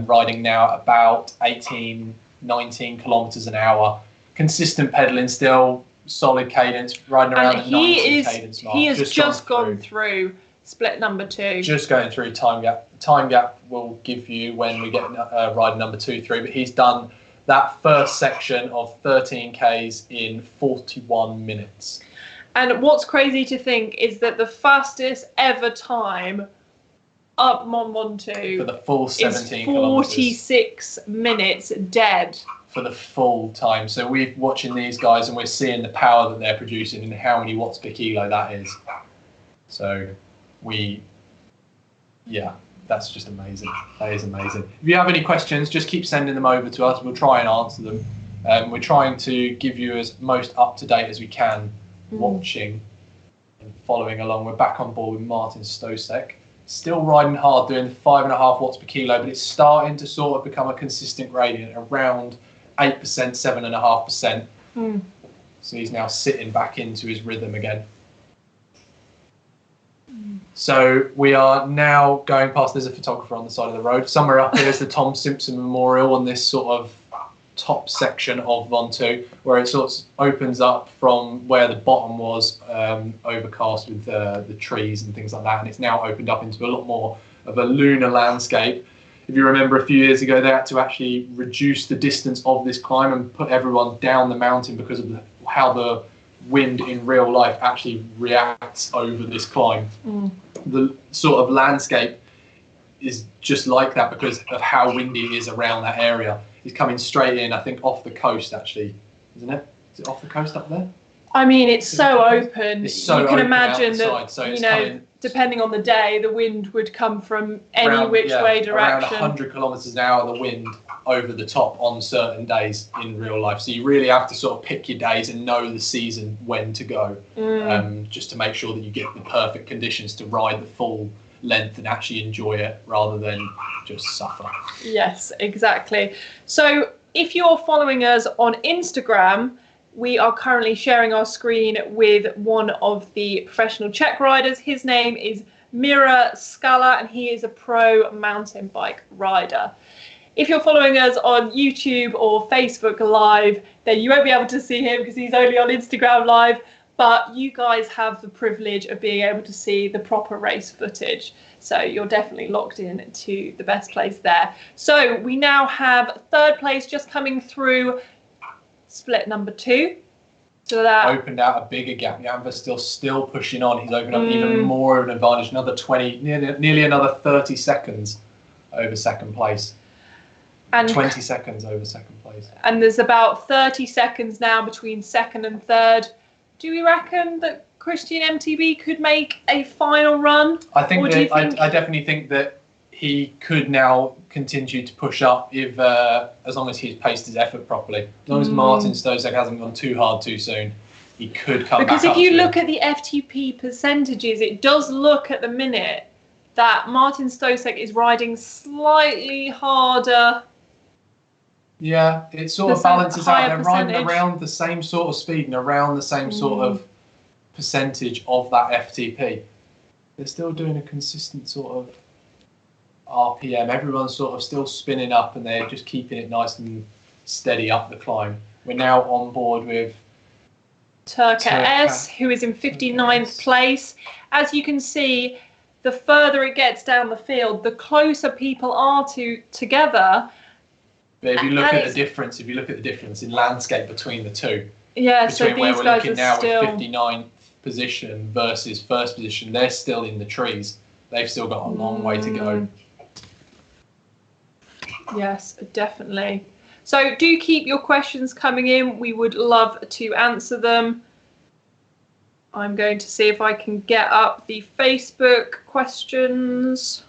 Riding now about 18, 19 kilometers an hour. Consistent pedaling still, solid cadence, riding around the 90 cadence mark. He has just gone through split number 2. Just going through time gap. Time gap will give you when we get ride number 2 through, but he's done that first section of 13 Ks in 41 minutes. And what's crazy to think is that the fastest ever time up Mont Ventoux for the full 17 is 46 minutes dead. For the full time. So we're watching these guys and we're seeing the power that they're producing and how many watts per kilo that is. So that's just amazing. That is amazing. If you have any questions, just keep sending them over to us. We'll try and answer them. We're trying to give you as most up to date as we can, watching and following along. We're back on board with Martin Stosek, still riding hard, doing 5.5 watts per kilo, but it's starting to sort of become a consistent gradient, around 8%, 7.5%. So he's now sitting back into his rhythm again. So we are now going past, there's a photographer on the side of the road. Somewhere up here is the Tom Simpson Memorial on this sort of top section of Ventoux, where it sort of opens up from where the bottom was overcast with the trees and things like that. And it's now opened up into a lot more of a lunar landscape. If you remember a few years ago, they had to actually reduce the distance of this climb and put everyone down the mountain because of how the wind in real life actually reacts over this climb. The sort of landscape is just like that because of how windy it is around that area. It's coming straight in, I think, off the coast actually, isn't it? Is it off the coast up there? I mean, it's so open. It's so you can open imagine outside, that, so you know, depending on the day, the wind would come from any which way direction. Around 100 kilometers an hour, the wind over the top on certain days in real life. So you really have to sort of pick your days and know the season when to go, just to make sure that you get the perfect conditions to ride the full length and actually enjoy it rather than just suffer. Yes, exactly. So if you're following us on Instagram, we are currently sharing our screen with one of the professional Czech riders. His name is Mira Scala, and he is a pro mountain bike rider. If you're following us on YouTube or Facebook Live, then you won't be able to see him because he's only on Instagram Live, but you guys have the privilege of being able to see the proper race footage. So you're definitely locked in to the best place there. So we now have third place just coming through split number 2. So that opened out a bigger gap. Jan's still pushing on. He's opened up even more of an advantage, another 20, nearly another 30 seconds over second place. And 20 seconds over second place. And there's about 30 seconds now between second and third. Do we reckon that Christian MTB could make a final run? I think I definitely think that he could now continue to push up if as long as he's paced his effort properly. As long as Martin Stosek hasn't gone too hard too soon, he could come back up. Because if you look at the FTP percentages, it does look at the minute that Martin Stosek is riding slightly harder. Yeah, it sort of balances out. They're riding around the same sort of speed and around the same sort of percentage of that FTP. They're still doing a consistent sort of RPM. Everyone's sort of still spinning up and they're just keeping it nice and steady up the climb. We're now on board with Turka S, who is in 59th place. As you can see, the further it gets down the field, the closer people are together. But if you look at the difference, in landscape between the two, between so these where we're guys looking now with 59th position versus first position, they're still in the trees. They've still got a long way to go. Yes, definitely. So do keep your questions coming in. We would love to answer them. I'm going to see if I can get up the Facebook questions.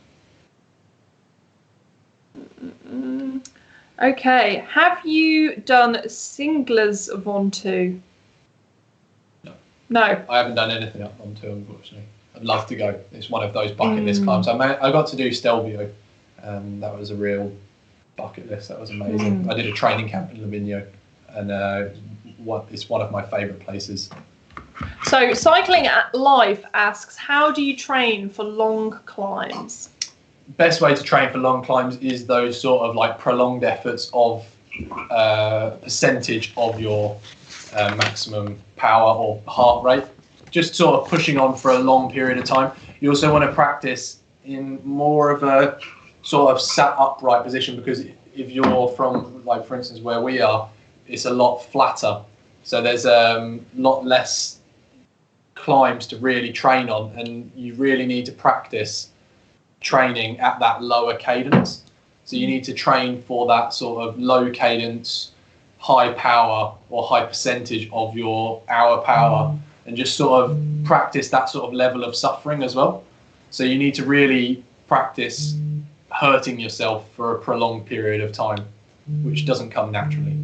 Okay, have you done singlers Ventoux? No. No. I haven't done anything up Ventoux, unfortunately. I I'd love to go. It's one of those bucket list climbs. I got to do Stelvio, and that was a real bucket list. That was amazing. I did a training camp in Livigno, and it's one of my favourite places. So Cycling Life asks, how do you train for long climbs? Best way to train for long climbs is those sort of like prolonged efforts of percentage of your maximum power or heart rate, just sort of pushing on for a long period of time. You also want to practice in more of a sort of sat upright position, because if you're from, like for instance where we are, it's a lot flatter, so there's a lot less climbs to really train on, and you really need to practice training at that lower cadence. So you need to train for that sort of low cadence, high power or high percentage of your hour power, and just sort of practice that sort of level of suffering as well. So you need to really practice hurting yourself for a prolonged period of time, which doesn't come naturally.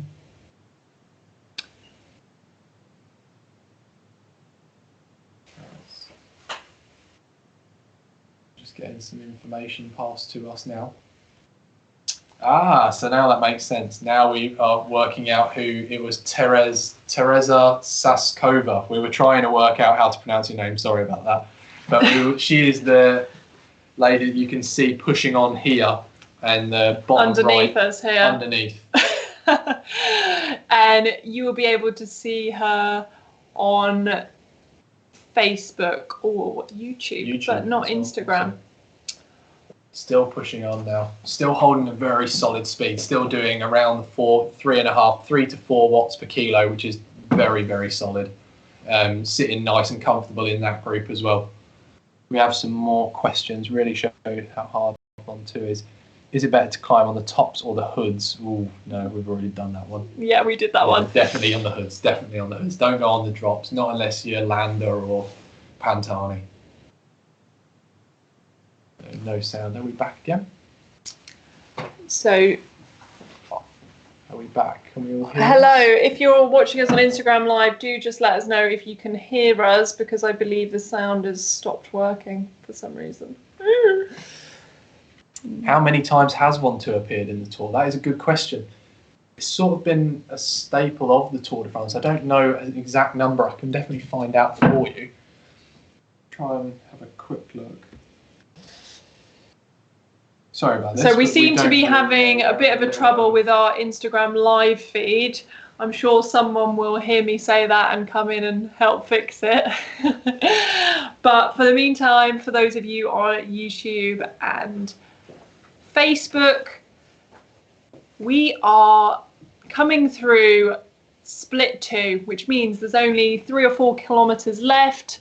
Getting some information passed to us now. So now that makes sense. Now we are working out who it was. Teresa Saskova. We were trying to work out how to pronounce your name. Sorry about that. But she is the lady that you can see pushing on here, and the bottom underneath right, us here. Underneath. And you will be able to see her on Facebook or YouTube, but not Instagram. Still pushing on now. Still holding a very solid speed. Still doing around 3 to 4 watts per kilo, which is very, very solid. Sitting nice and comfortable in that group as well. We have some more questions. Really showed how hard 1-2 is. Is it better to climb on the tops or the hoods? Oh no, we've already done that one. Yeah, we did that one. Definitely on the hoods. Definitely on the hoods. Don't go on the drops, not unless you're Lander or Pantani. No sound. Are we back again? So, are we back? Can we all hear? Hello. If you're watching us on Instagram Live, do just let us know if you can hear us, because I believe the sound has stopped working for some reason. How many times has 1-2 appeared in the Tour? That is a good question. It's sort of been a staple of the Tour de France. I don't know an exact number. I can definitely find out for you. Try and have a quick look. Sorry about this. So we seem to be having a bit of a trouble with our Instagram Live feed. I'm sure someone will hear me say that and come in and help fix it. But for the meantime, for those of you on YouTube and Facebook, we are coming through split 2, which means there's only 3 or 4 kilometers left.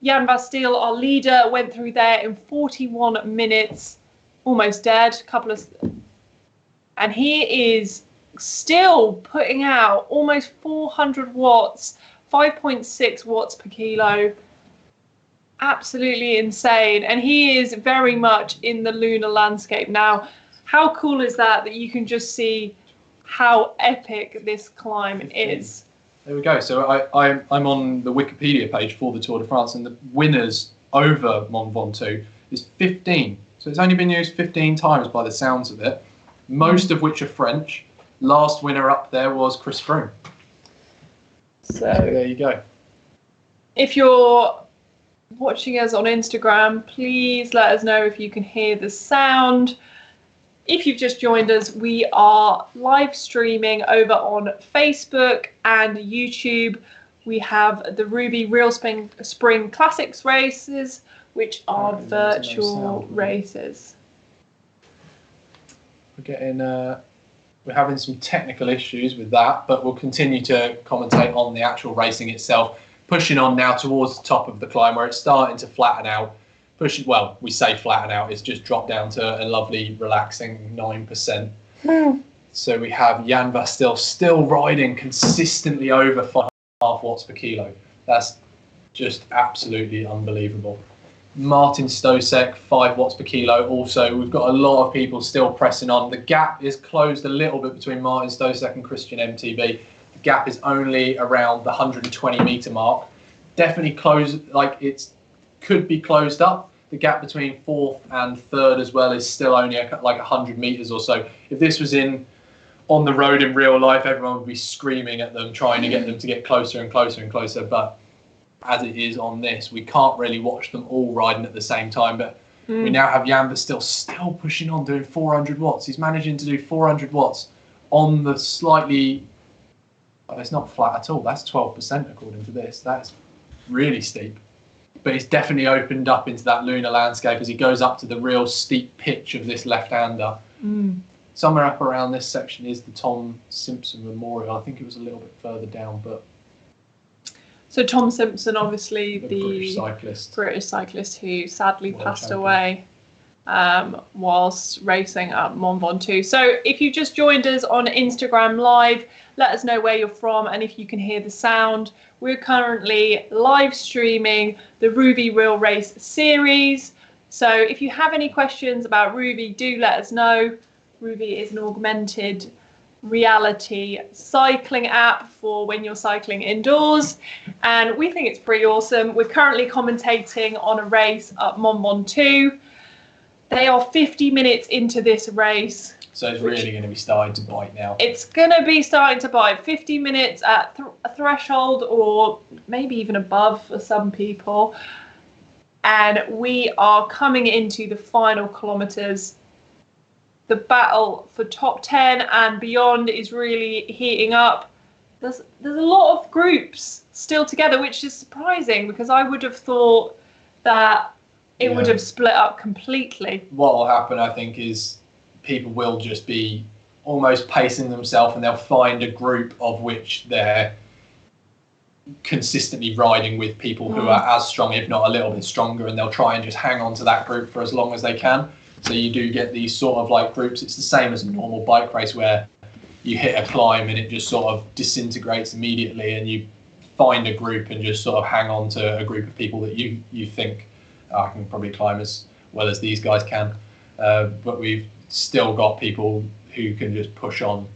Jan Bastille, our leader, went through there in 41 minutes, almost dead, and he is still putting out almost 400 watts, 5.6 watts per kilo. Absolutely insane. And he is very much in the lunar landscape now. How cool is that you can just see how epic this climb is? There we go. So I'm on the Wikipedia page for the Tour de France, and the winners over Mont Ventoux is 15. So it's only been used 15 times by the sounds of it, most of which are French. Last winner up there was Chris Froome. So there you go. If you're watching us on Instagram, please let us know if you can hear the sound. If you've just joined us, we are live streaming over on Facebook and YouTube. We have the Rouvy Real Spring Classics races, which are virtual races. We're having some technical issues with that, but we'll continue to commentate on the actual racing itself. Pushing on now towards the top of the climb, where it's starting to flatten out. Well, we say flatten out, it's just dropped down to a lovely, relaxing 9%. So we have Jan Bastille still riding consistently over 5.5 watts per kilo. That's just absolutely unbelievable. Martin Stosek, 5 watts per kilo. Also, we've got a lot of people still pressing on. The gap is closed a little bit between Martin Stosek and Christian MTB. The gap is only around the 120 meter mark. Definitely close, like it's could be closed up. The gap between fourth and third as well is still only like 100 meters or so. If this was on the road in real life, everyone would be screaming at them, trying to get them to get closer and closer and closer. But as it is on this, we can't really watch them all riding at the same time. But we now have Janva still pushing on, doing 400 watts. He's managing to do 400 watts on the slightly, it's not flat at all. That's 12% according to this. That's really steep. But it's definitely opened up into that lunar landscape as he goes up to the real steep pitch of this left-hander. Somewhere up around this section is the Tom Simpson Memorial. I think it was a little bit further down, but... So Tom Simpson, obviously the British cyclist who sadly World passed champion. away whilst racing at Mont Ventoux. So if you just joined us on Instagram Live, let us know where you're from and if you can hear the sound. We're currently live streaming the Rouvy Real Race series. So if you have any questions about Rouvy, do let us know. Rouvy is an augmented reality cycling app for when you're cycling indoors, and we think it's pretty awesome. We're currently commentating on a race at Mont Ventoux. They are 50 minutes into this race. So it's really going to be starting to bite now. It's going to be starting to bite. 50 minutes at a threshold or maybe even above for some people. And we are coming into the final kilometres. The battle for top 10 and beyond is really heating up. There's a lot of groups still together, which is surprising because I would have thought that it would have split up completely. What will happen, I think, is people will just be almost pacing themselves and they'll find a group of which they're consistently riding with people who are as strong, if not a little bit stronger, and they'll try and just hang on to that group for as long as they can. So you do get these sort of like groups. It's the same as a normal bike race where you hit a climb and it just sort of disintegrates immediately, and you find a group and just sort of hang on to a group of people that you think, I can probably climb as well as these guys can. But we've still got people who can just push on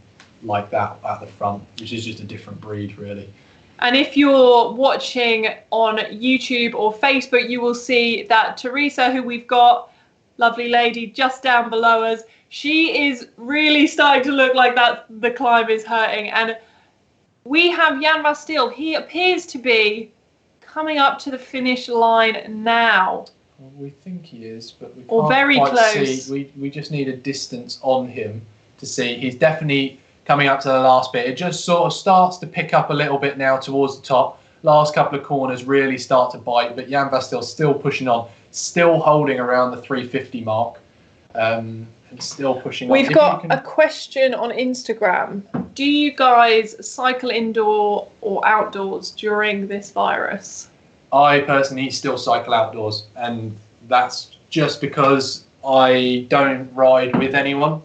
like that at the front, which is just a different breed, really. And if you're watching on YouTube or Facebook, you will see that Teresa, who we've got, lovely lady just down below us, she is really starting to look like that the climb is hurting. And we have Jan Vastil. He appears to be coming up to the finish line now. Well, we think he is, but we or can't very quite close. See. We just need a distance on him to see. He's definitely coming up to the last bit. It just sort of starts to pick up a little bit now towards the top. Last couple of corners really start to bite, but Jan Vastil still pushing on, still holding around the 350 mark, and still pushing on. We've got a question on Instagram. Do you guys cycle indoor or outdoors during this virus? I personally still cycle outdoors, and that's just because I don't ride with anyone.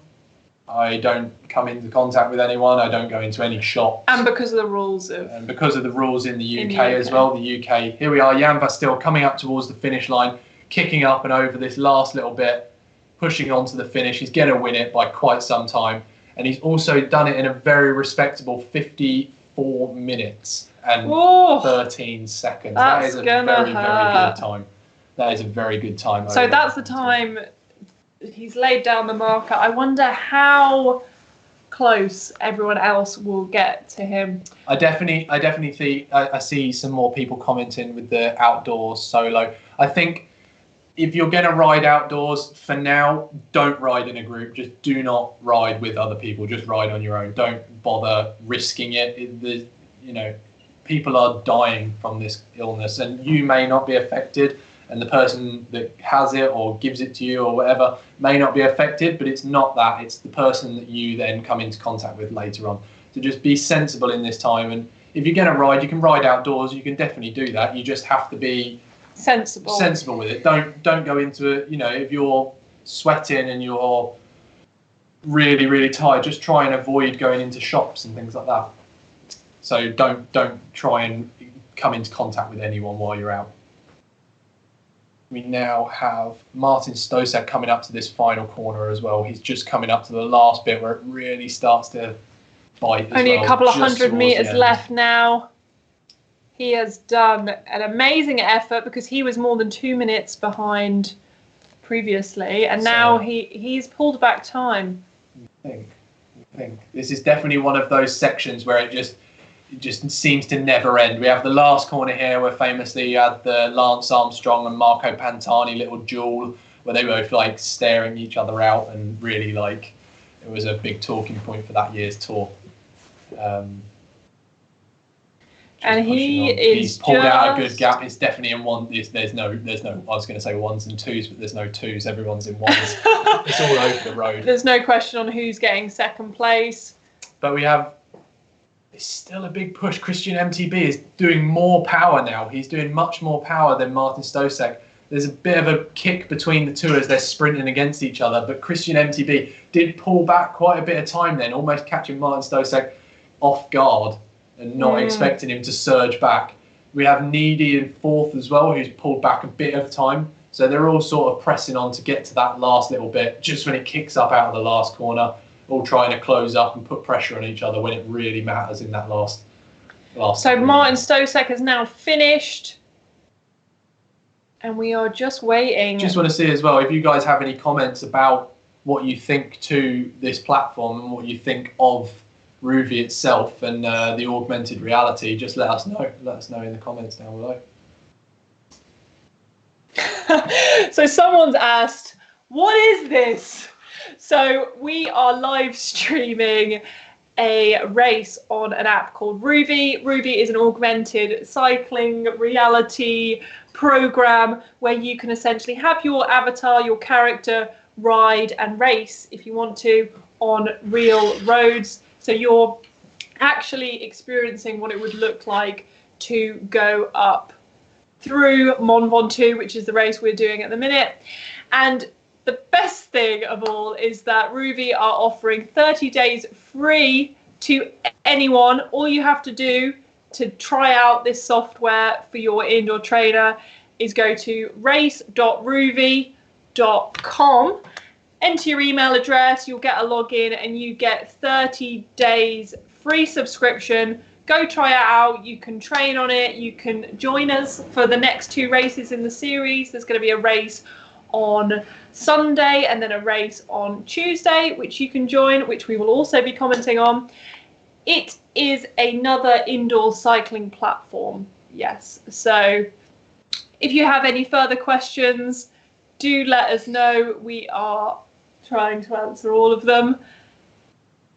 I don't come into contact with anyone. I don't go into any shops. And because of the rules and because of the rules in the UK as well. The UK. Here we are. Jan Vastil coming up towards the finish line, kicking up and over this last little bit, pushing on to the finish. He's going to win it by quite some time, and he's also done it in a very respectable 54 minutes and 13 seconds. That is a very, very good time. That is a very good time. So that's the time. He's laid down the marker. I wonder how close everyone else will get to him. I definitely see some more people commenting with the outdoors solo. I think if you're going to ride outdoors, for now, don't ride in a group. Just do not ride with other people. Just ride on your own. Don't bother risking it. People are dying from this illness, and you may not be affected, and the person that has it or gives it to you or whatever may not be affected, but it's not that. It's the person that you then come into contact with later on. So just be sensible in this time. And if you're going to ride, you can ride outdoors. You can definitely do that. You just have to be sensible with it. Don't go into it. If you're sweating and you're really, really tired, just try and avoid going into shops and things like that. So don't try and come into contact with anyone while you're out. We now have Martin Stosek coming up to this final corner as well. He's just coming up to the last bit where it really starts to bite. Only a couple of 100 meters left now. He has done an amazing effort because he was more than 2 minutes behind previously, and now he's pulled back time. I think this is definitely one of those sections where it just seems to never end. We have the last corner here where famously you had the Lance Armstrong and Marco Pantani little duel where they both like staring each other out, and really like it was a big talking point for that year's tour. And he's pulled out a good gap. It's definitely in one. There's no. I was going to say ones and twos, but there's no twos. Everyone's in ones. It's all over the road. There's no question on who's getting second place. But we have. It's still a big push. Christian MTB is doing more power now. He's doing much more power than Martin Stosek. There's a bit of a kick between the two as they're sprinting against each other. But Christian MTB did pull back quite a bit of time then, almost catching Martin Stosek off guard and not expecting him to surge back. We have Needy in fourth as well, who's pulled back a bit of time. So they're all sort of pressing on to get to that last little bit, just when it kicks up out of the last corner, all trying to close up and put pressure on each other when it really matters in that last. So Martin Stosek has now finished. And we are just waiting. Just want to see as well, if you guys have any comments about what you think to this platform and what you think of Rouvy itself and the augmented reality, just let us know. Let us know in the comments down below. So someone's asked, what is this? So we are live streaming a race on an app called Rouvy. Rouvy is an augmented cycling reality program where you can essentially have your avatar, your character, ride and race if you want to on real roads. So you're actually experiencing what it would look like to go up through Mont Ventoux, which is the race we're doing at the minute. And the best thing of all is that Rouvy are offering 30 days free to anyone. All you have to do to try out this software for your indoor trainer is go to race.rouvy.com. Enter your email address, you'll get a login, and you get 30 days free subscription. Go try it out. You can train on it. You can join us for the next 2 races in the series. There's going to be a race on Sunday and then a race on Tuesday, which you can join, which we will also be commenting on. It is another indoor cycling platform. Yes. So if you have any further questions, do let us know. We are trying to answer all of them.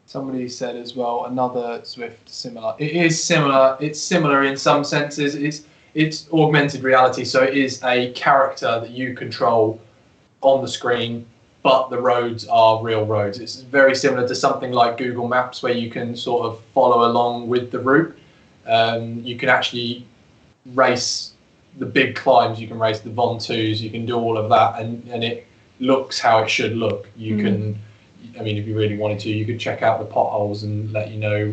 Somebody said as well, another Zwift similar. It is similar. It's similar in some senses. It's augmented reality, so it is a character that you control on the screen, but the roads are real roads. It's very similar to something like Google Maps, where you can sort of follow along with the route. You can actually race the big climbs. You can race the Ventoux. You can do all of that, and it looks how it should look. You can, I mean, if you really wanted to, you could check out the potholes and let you know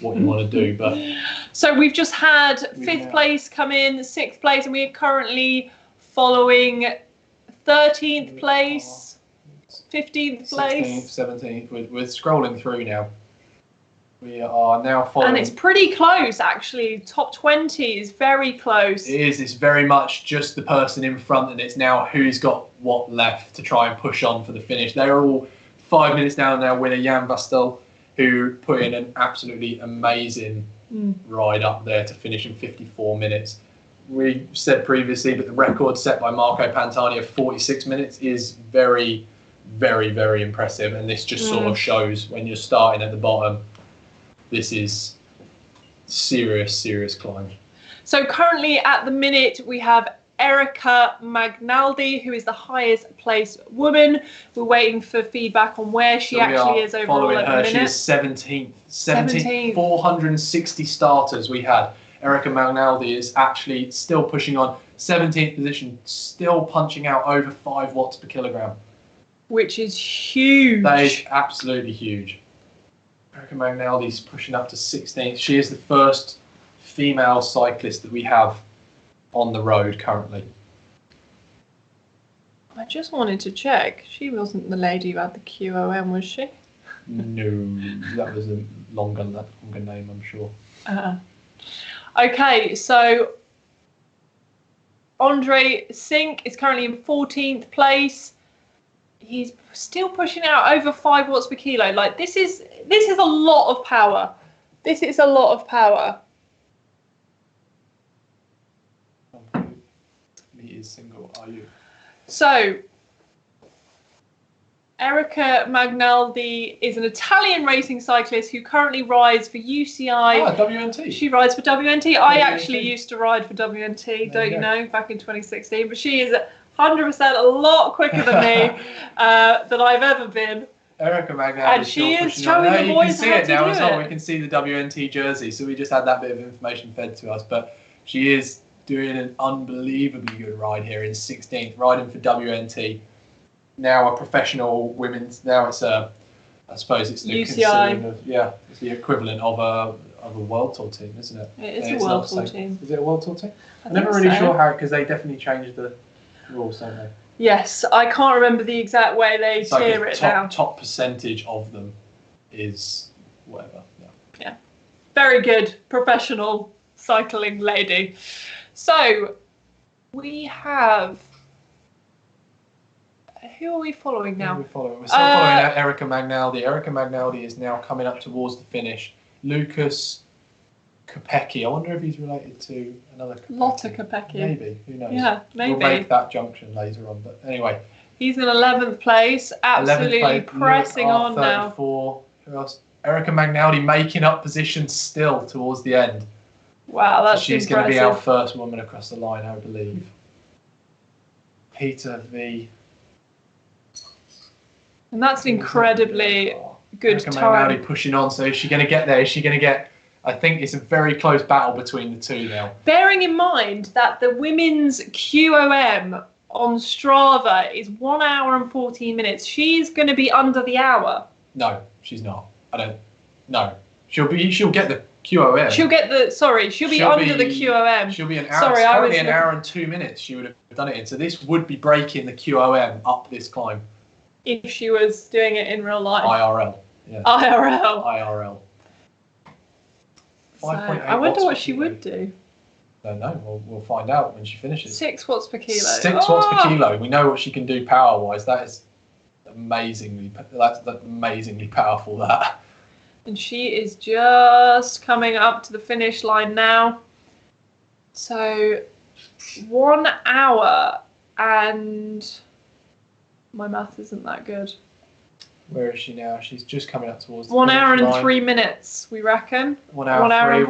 what you want to do. But so we've just had 5th place come in, 6th place, and we're currently following 13th place, 15th place, 16th, 17th. We're scrolling through now. We are now following. And it's pretty close, actually. Top 20 is very close. It is. It's very much just the person in front, and it's now who's got what left to try and push on for the finish. They're all 5 minutes down now. Winner Jan Bastel, who put in an absolutely amazing ride up there to finish in 54 minutes. We said previously that the record set by Marco Pantani of 46 minutes is very, very, very impressive. And this just sort of shows when you're starting at the bottom, this is serious, serious climb. So currently at the minute, we have Erica Magnaldi, who is the highest placed woman. We're waiting for feedback on where she actually is overall at the minute. She is 17th. 17th. 460 starters we had. Erica Magnaldi is actually still pushing on. 17th position, still punching out over 5 watts per kilogram. Which is huge. That is absolutely huge. Erica Magnaldi is pushing up to 16th. She is the first female cyclist that we have on the road currently. I just wanted to check. She wasn't the lady who had the QOM, was she? No, that was a longer name, I'm sure. Okay, so Andre Sink is currently in 14th place. He's still pushing out over 5 watts per kilo. Like this is a lot of power. This is a lot of power. Meters single are you? So Erica Magnaldi is an Italian racing cyclist who currently rides for UCI. WNT. She rides for WNT. I actually used to ride for WNT, don't you know, back in 2016. But she is 100% a lot quicker than me than I've ever been. Erica Magnaldi. And she is showing the boys how to do it. You can see it now as well. We can see the WNT jersey. So we just had that bit of information fed to us. But she is doing an unbelievably good ride here in 16th, riding for WNT. Now a professional women's. Now it's I suppose it's the UCI. It's the equivalent of a world tour team, isn't it? It is a world tour team. Is it a world tour team? I'm never really sure how, because they definitely changed the rules, don't they? Yes, I can't remember the exact way they tier it now. Top percentage of them is whatever. Yeah. Very good professional cycling lady. So we have. Who are we following now? We're still following Erica Magnaldi. Erica Magnaldi is now coming up towards the finish. Lucas Kopecky. I wonder if he's related to another Kopecky. Lotta Kopecky. Maybe. Who knows? Yeah, maybe. We'll make that junction later on. But anyway. He's in 11th place. Absolutely pressing on now. Who else? Erica Magnaldi making up positions still towards the end. Wow, that's She's impressive. going to be our first woman across the line, I believe. Peter V. And that's an incredibly good Erica time. Magnaldi pushing on. So is she going to get there? Is she going to get... I think it's a very close battle between the two now. Bearing in mind that the women's QOM on Strava is 1 hour and 14 minutes. She's going to be under the hour. No, she's not. I don't... No. She'll get the QOM. She'll be under the QOM. She'll be an hour. Currently an hour and 2 minutes she would have done it in. So this would be breaking the QOM up this climb. If she was doing it in real life. IRL. Yeah. IRL. So, I wonder what she would do. I don't know. We'll find out when she finishes. 6 watts per kilo. 6 watts per kilo. We know what she can do power-wise. That is amazingly powerful, that. And she is just coming up to the finish line now. So 1 hour and... My math isn't that good. Where is she now? She's just coming up towards the 1 hour and 3 minutes, we reckon. 1 hour,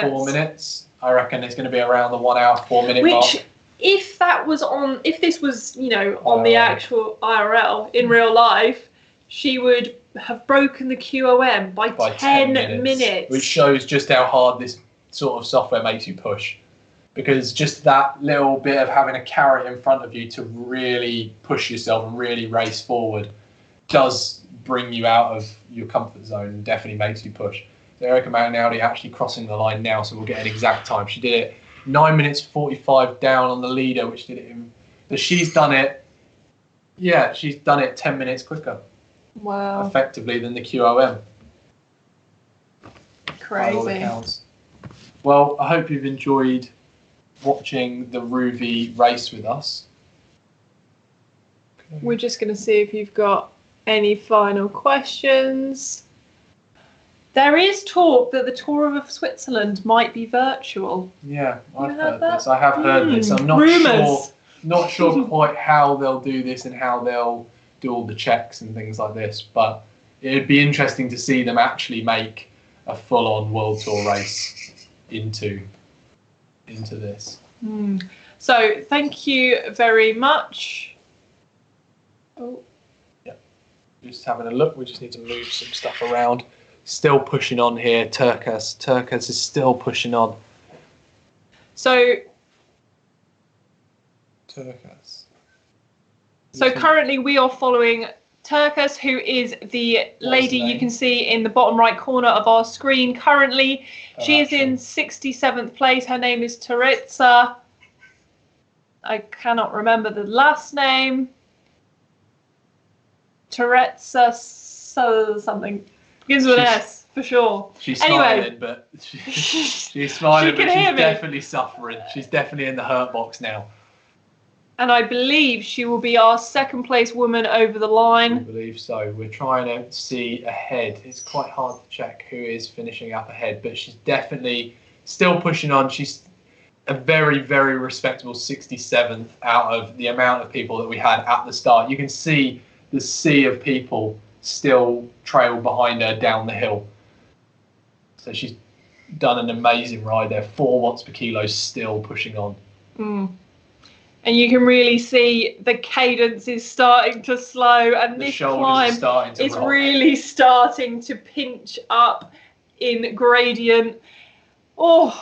4 minutes. I reckon it's going to be around the 1 hour, 4 minute mark. Which, if this was, on the actual IRL, in real life, she would have broken the QOM by 10 minutes. Which shows just how hard this sort of software makes you push. Because just that little bit of having a carrot in front of you to really push yourself and really race forward does bring you out of your comfort zone and definitely makes you push. So Erica Magnaldi actually crossing the line now, so we'll get an exact time. She did it 9 minutes 45 down on the leader, which did it in... But she's done it... Yeah, she's done it 10 minutes quicker. Wow. Effectively than the QOM. Crazy. Well, I hope you've enjoyed watching the Rouvy race with us. Okay. We're just going to see if you've got any final questions. There is talk that the Tour of Switzerland might be virtual. Yeah, I've heard this. I have heard this. I'm not sure quite how they'll do this and how they'll do all the checks and things like this, but it'd be interesting to see them actually make a full-on World Tour race into this. So thank you very much. Just having a look. We just need to move some stuff around. Still pushing on here. Turkus is still pushing on. So Turkus. So currently we are following Turkus, who is the lady you can see in the bottom right corner of our screen currently. She is in 67th place. Her name is Teritza. I cannot remember the last name. Teritza something. Begins with an S. for sure. She's Anyway. smiling, but she's smiling, She can but hear she's me. definitely suffering. She's definitely in the hurt box now. And I believe she will be our second place woman over the I line. believe so. We're trying to see ahead. It's quite hard to check who is finishing up ahead, but she's definitely still pushing on. She's a very, very respectable 67th out of the amount of people that we had at the start. You can see the sea of people still trail behind her down the hill. So she's done an amazing ride there. 4 watts per kilo, still pushing on. And you can really see the cadence is starting to slow, and The this shoulders climb are starting to is rock. really starting to pinch up in gradient. Oh,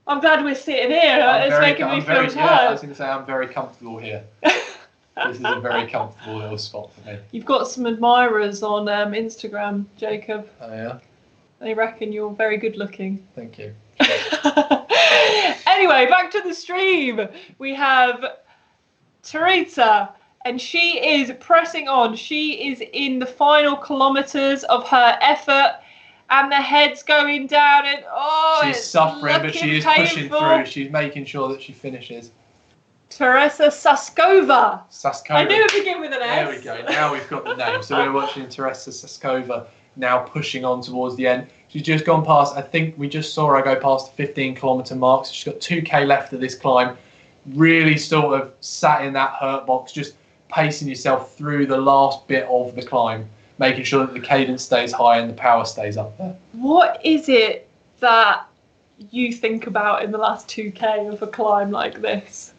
I'm glad we're sitting here. It's making me feel tired. I was going to say I'm very comfortable here. This is a very comfortable little spot for me. You've got some admirers on Instagram, Jacob. Oh yeah. They reckon you're very good looking. Thank you. Anyway, back to the stream. We have Teresa, and she is pressing on. She is in the final kilometres of her effort, and the head's going down, and she's suffering, but she is pushing painful. through. She's making sure that she finishes. Teresa Saskova. Saskova. I knew it began with an S. There we go. Now we've got the name. So we're watching Teresa Saskova now pushing on towards the end. She's just gone past, I think we just saw her go past the 15-kilometre mark. So she's got 2K left of this climb. Really sort of sat in that hurt box, just pacing yourself through the last bit of the climb, making sure that the cadence stays high and the power stays up there. What is it that you think about in the last 2K of a climb like this?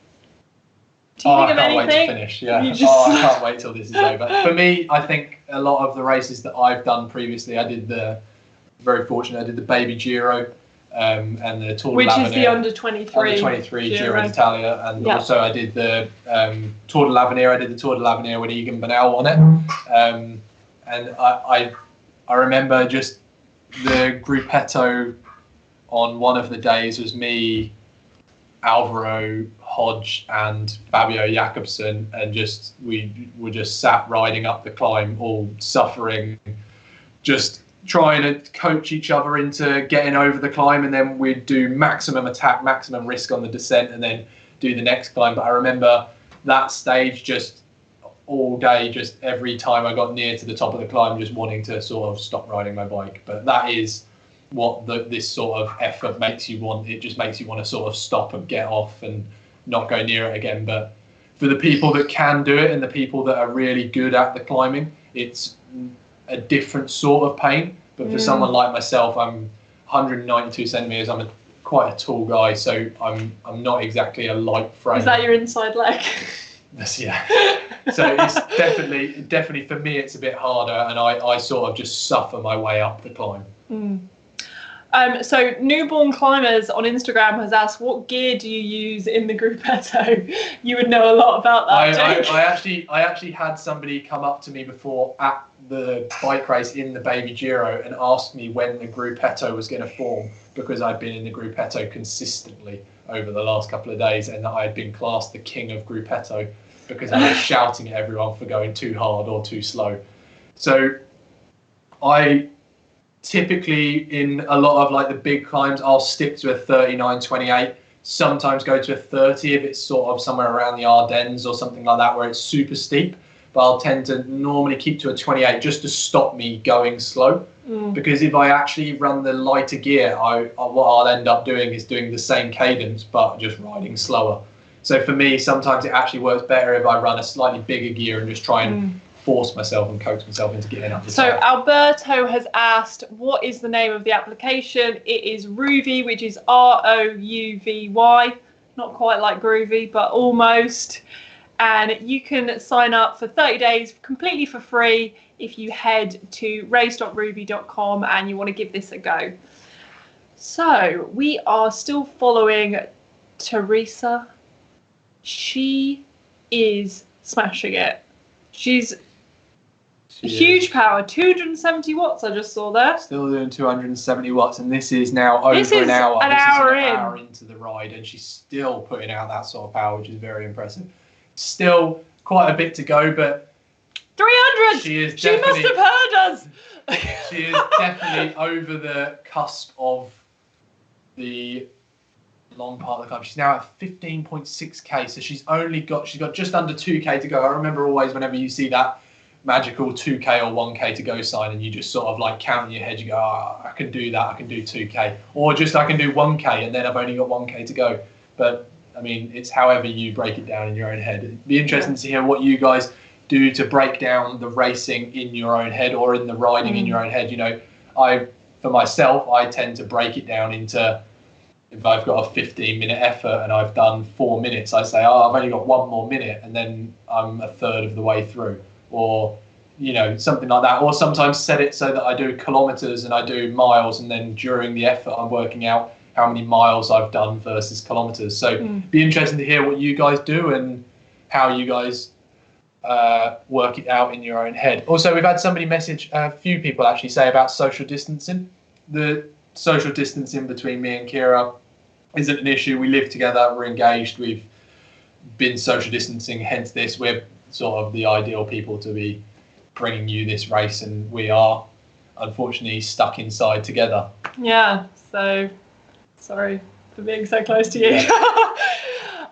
Do you think of anything? I can't wait to finish. Yeah. You just- I can't wait till this is over. For me, I think a lot of the races that I've done previously, I did the Baby Giro and the Tour de l'Avenir. Which is the under 23 Giro d'Italia, and also I did the Tour de l'Avenir. I did the Tour de l'Avenir with Egan Bernal on it, and I remember just the gruppetto on one of the days was me, Alvaro, Hodge and Fabio Jakobsen, and just we were just sat riding up the climb, all suffering, just trying to coach each other into getting over the climb, and then we'd do maximum attack, maximum risk on the descent, and then do the next climb. But I remember that stage just all day, just every time I got near to the top of the climb, just wanting to sort of stop riding my bike. But that is what this sort of effort makes you want. It just makes you want to sort of stop and get off and not go near it again. But for the people that can do it and the people that are really good at the climbing, it's a different sort of pain. But for someone like myself, I'm 192 centimeters. I'm quite a tall guy, so I'm not exactly a light frame. Is that your inside leg? Yeah. So it's definitely for me, it's a bit harder, and I sort of just suffer my way up the climb. So Newborn Climbers on Instagram has asked, what gear do you use in the gruppetto? You would know a lot about that. I actually had somebody come up to me before at the bike race in the Baby Giro and asked me when the gruppetto was going to form, because I'd been in the gruppetto consistently over the last couple of days, and that I had been classed the king of gruppetto because I was shouting at everyone for going too hard or too slow. So I typically, in a lot of like the big climbs, I'll stick to a 39.28, sometimes go to a 30 if it's sort of somewhere around the Ardennes or something like that where it's super steep, but I'll tend to normally keep to a 28 just to stop me going slow. Because if I actually run the lighter gear, what I'll end up doing is doing the same cadence but just riding slower. So for me, sometimes it actually works better if I run a slightly bigger gear and just try and force myself and coax myself into getting up the So top. Alberto has asked, what is the name of the application? It is Rouvy, which is Rouvy. Not quite like groovy, but almost. And you can sign up for 30 days completely for free if you head to race.rouvy.com and you want to give this a go. So we are still following Teresa. She is smashing it. She's huge power, 270 watts I just saw there. Still doing 270 watts, and this is now over an hour. An hour into the ride, and she's still putting out that sort of power, which is very impressive. Still quite a bit to go, but 300! she She must have heard us! She is definitely over the cusp of the long part of the climb. She's now at 15.6k, so she's got just under 2k to go. I remember always whenever you see that magical 2k or 1k to go sign, and you just sort of like count in your head, you go, I can do that, I can do 2k, or just I can do 1k, and then I've only got 1k to go. But I mean, it's however you break it down in your own head. It'd be interesting to hear what you guys do to break down the racing in your own head or in the riding in your own head. You know, for myself, I tend to break it down into, if I've got a 15-minute effort and I've done 4 minutes, I say, I've only got 1 more minute, and then I'm a third of the way through, or you know, something like that. Or sometimes set it so that I do kilometers and I do miles, and then during the effort I'm working out how many miles I've done versus kilometers. So be interesting to hear what you guys do and how you guys work it out in your own head. Also, we've had somebody message, a few people actually, say about social distancing. The social distancing between me and Kira isn't an issue. We live together, we're engaged, we've been social distancing, hence this. We're sort of the ideal people to be bringing you this race, and we are unfortunately stuck inside together. Yeah, so sorry for being so close to you. Yeah.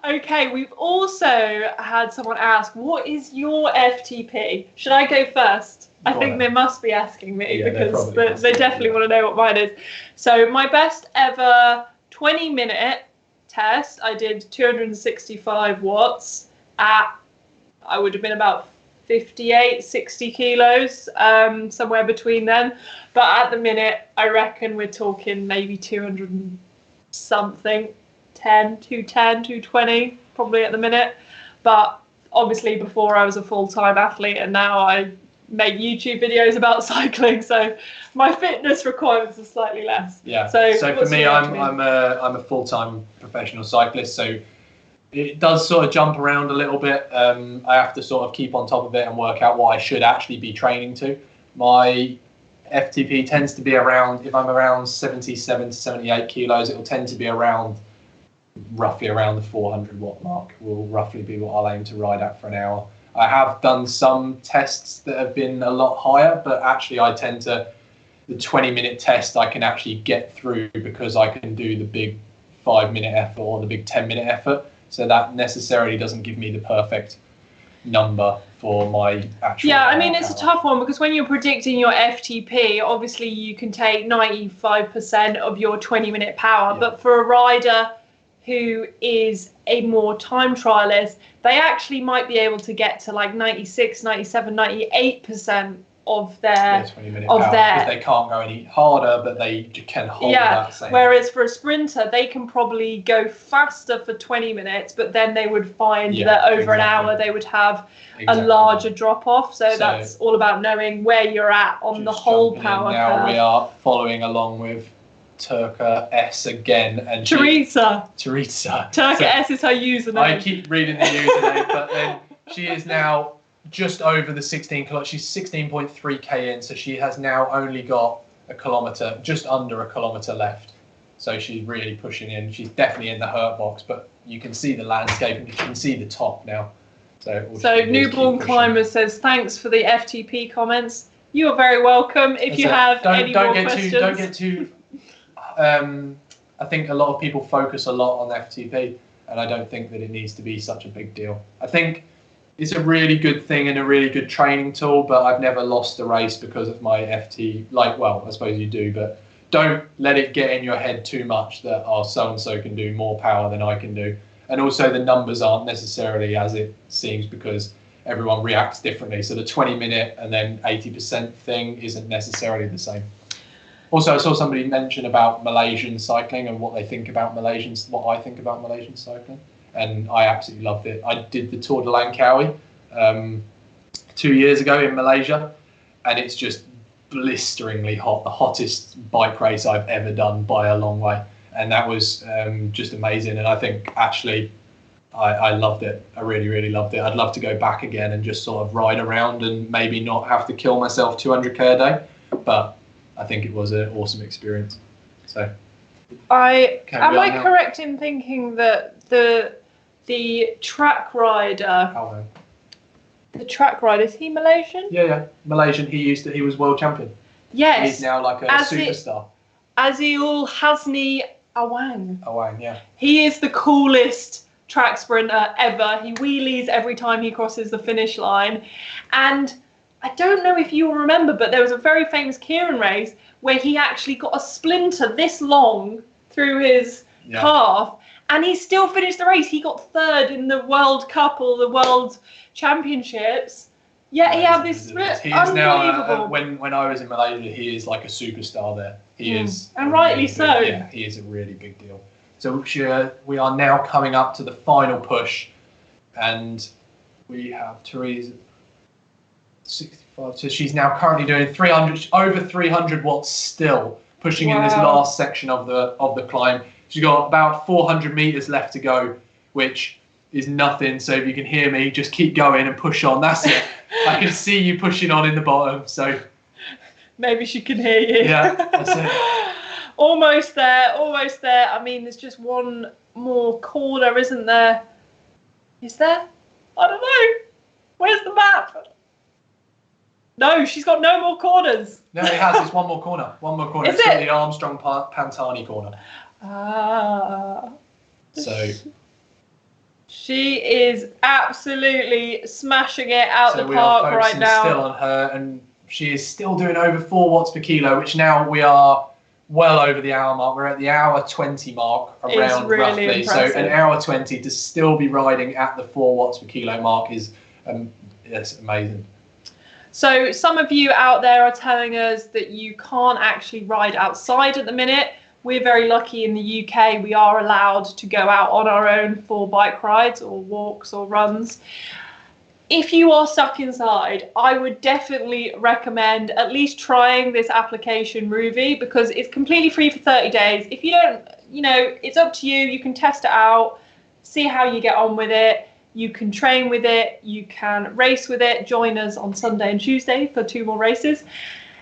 Okay, we've also had someone ask, what is your FTP? Should I go first? I think they must be asking me, because they definitely want to know what mine is. So my best ever 20-minute test, I did 265 watts at, I would have been about 58, 60 kilos, somewhere between then. But at the minute, I reckon we're talking maybe 200 and something, 210, 220, probably at the minute. But obviously before I was a full-time athlete, and now I make YouTube videos about cycling, so my fitness requirements are slightly less. Yeah. So for me, I'm a full-time professional cyclist, so it does sort of jump around a little bit. I have to sort of keep on top of it and work out what I should actually be training to. My FTP tends to be around, if I'm around 77 to 78 kilos, it'll tend to be roughly around the 400 watt mark will roughly be what I'll aim to ride at for an hour. I have done some tests that have been a lot higher, but actually I tend to, the 20-minute test I can actually get through because I can do the big 5-minute effort or the big 10-minute effort. So that necessarily doesn't give me the perfect number for my actual. Yeah, I mean, it's a tough one, because when you're predicting your FTP, obviously you can take 95% of your 20-minute power, but for a rider who is a more time trialist, they actually might be able to get to like 96, 97, 98% of their 20-minute power, because they can't go any harder, but they can hold that same. Whereas for a sprinter, they can probably go faster for 20 minutes, but then they would find that over an hour they would have a larger drop off. So that's all about knowing where you're at on the whole power curve. Now we are following along with Turka S again, and Teresa. Turka S is her username. I keep reading the username, but then she is now just over the 16 kilometers. She's 16.3k in, so she has now only got a kilometer, just under a kilometer left. So she's really pushing in. She's definitely in the hurt box, but you can see the landscape and you can see the top now. So Newborn Climber says, thanks for the FTP comments. You are very welcome. If you have any more questions. Don't get too. I think a lot of people focus a lot on FTP, and I don't think that it needs to be such a big deal. I think it's a really good thing and a really good training tool, but I've never lost a race because of my FT. Well, I suppose you do, but don't let it get in your head too much that, so-and-so can do more power than I can do. And also the numbers aren't necessarily as it seems, because everyone reacts differently. So the 20-minute and then 80% thing isn't necessarily the same. Also, I saw somebody mention about Malaysian cycling and what they think about what I think about Malaysian cycling. And I absolutely loved it. I did the Tour de Langkawi 2 years ago in Malaysia, and it's just blisteringly hot, the hottest bike race I've ever done by a long way. And that was just amazing. And I think actually I loved it. I really, really loved it. I'd love to go back again and just sort of ride around and maybe not have to kill myself 200k a day. But I think it was an awesome experience. So am I correct in thinking that the track rider, is he Malaysian? Yeah, Malaysian. He was world champion. Yes. He's now like a superstar. Azil Hasni Awang. Awang, yeah. He is the coolest track sprinter ever. He wheelies every time he crosses the finish line. And I don't know if you'll remember, but there was a very famous Kieran race where he actually got a splinter this long through his calf, and he still finished the race. He got third in the World Cup or the World Championships. Yeah, he had this unbelievable. Now, when I was in Malaysia, he is like a superstar there. He is, and rightly so. Yeah, he is a really big deal. So we are now coming up to the final push, and we have Therese 65. So she's now currently doing over 300 watts still, pushing in this last section of the climb. She's got about 400 meters left to go, which is nothing. So if you can hear me, just keep going and push on. That's it. I can see you pushing on in the bottom. So maybe she can hear you. Yeah, that's it. Almost there, almost there. I mean, there's just one more corner, isn't there? Is there? I don't know. Where's the map? No, she's got no more corners. No, it has. It's one more corner. One more corner. Is it's it? the Armstrong Pantani corner. So she is absolutely smashing it out the park right now. Still on her, and she is still doing over 4 watts per kilo, which now we are well over the hour mark. We're at the hour 20 mark around really roughly. Impressive. So an hour 20 to still be riding at the 4 watts per kilo mark is it's amazing. So some of you out there are telling us that you can't actually ride outside at the minute. We're very lucky in the UK. We are allowed to go out on our own for bike rides or walks or runs. If you are stuck inside, I would definitely recommend at least trying this application Rouvy, because it's completely free for 30 days. If you don't, it's up to you. You can test it out, see how you get on with it. You can train with it, you can race with it. Join us on Sunday and Tuesday for 2 more races.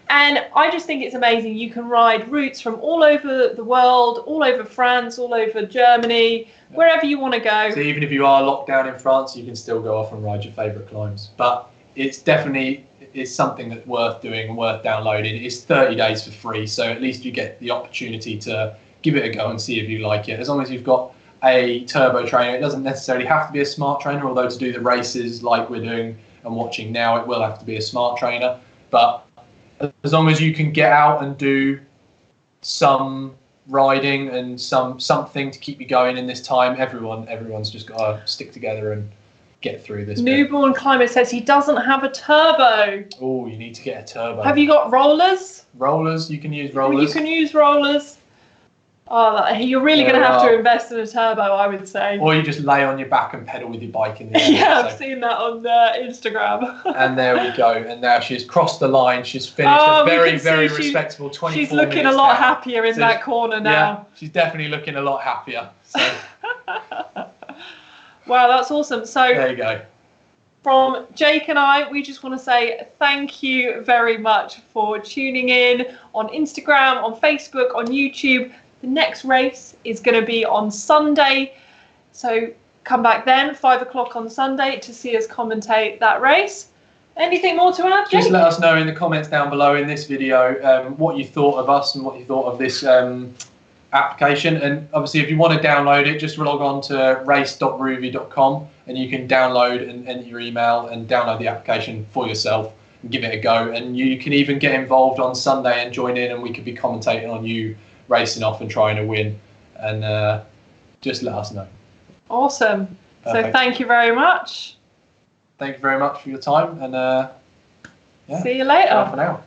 And I just think it's amazing. You can ride routes from all over the world, all over France, all over Germany, wherever you want to go. So even if you are locked down in France, you can still go off and ride your favourite climbs. But it's something that's worth doing and worth downloading. It's 30 days for free, so at least you get the opportunity to give it a go and see if you like it. As long as you've got a turbo trainer, it doesn't necessarily have to be a smart trainer, although to do the races like we're doing and watching now, it will have to be a smart trainer. But as long as you can get out and do some riding and something to keep you going in this time, everyone's just got to stick together and get through this. Newborn Climber says he doesn't have a turbo. Oh, you need to get a turbo. Have you got rollers? Rollers, you can use rollers. You can use rollers. Oh, you're really going to have to invest in a turbo, I would say. Or you just lay on your back and pedal with your bike in the air. Yeah, I've seen that on Instagram. And there we go. And now she's crossed the line. She's finished a very, very respectable 24 minutes. She's looking a lot happier in that corner now. Yeah, she's definitely looking a lot happier. So. Wow, that's awesome. So there you go. From Jake and I, we just want to say thank you very much for tuning in on Instagram, on Facebook, on YouTube. The next race is going to be on Sunday, so come back then, 5 o'clock on Sunday, to see us commentate that race. Anything more to add, Jake? Just let us know in the comments down below in this video what you thought of us and what you thought of this application. And obviously, if you want to download it, just log on to race.rouvy.com and you can download and enter your email and download the application for yourself and give it a go. And you can even get involved on Sunday and join in, and we could be commentating on you racing off and trying to win, and just let us know. Awesome. Perfect. So thank you very much. Thank you very much for your time, and see you later. Bye for now.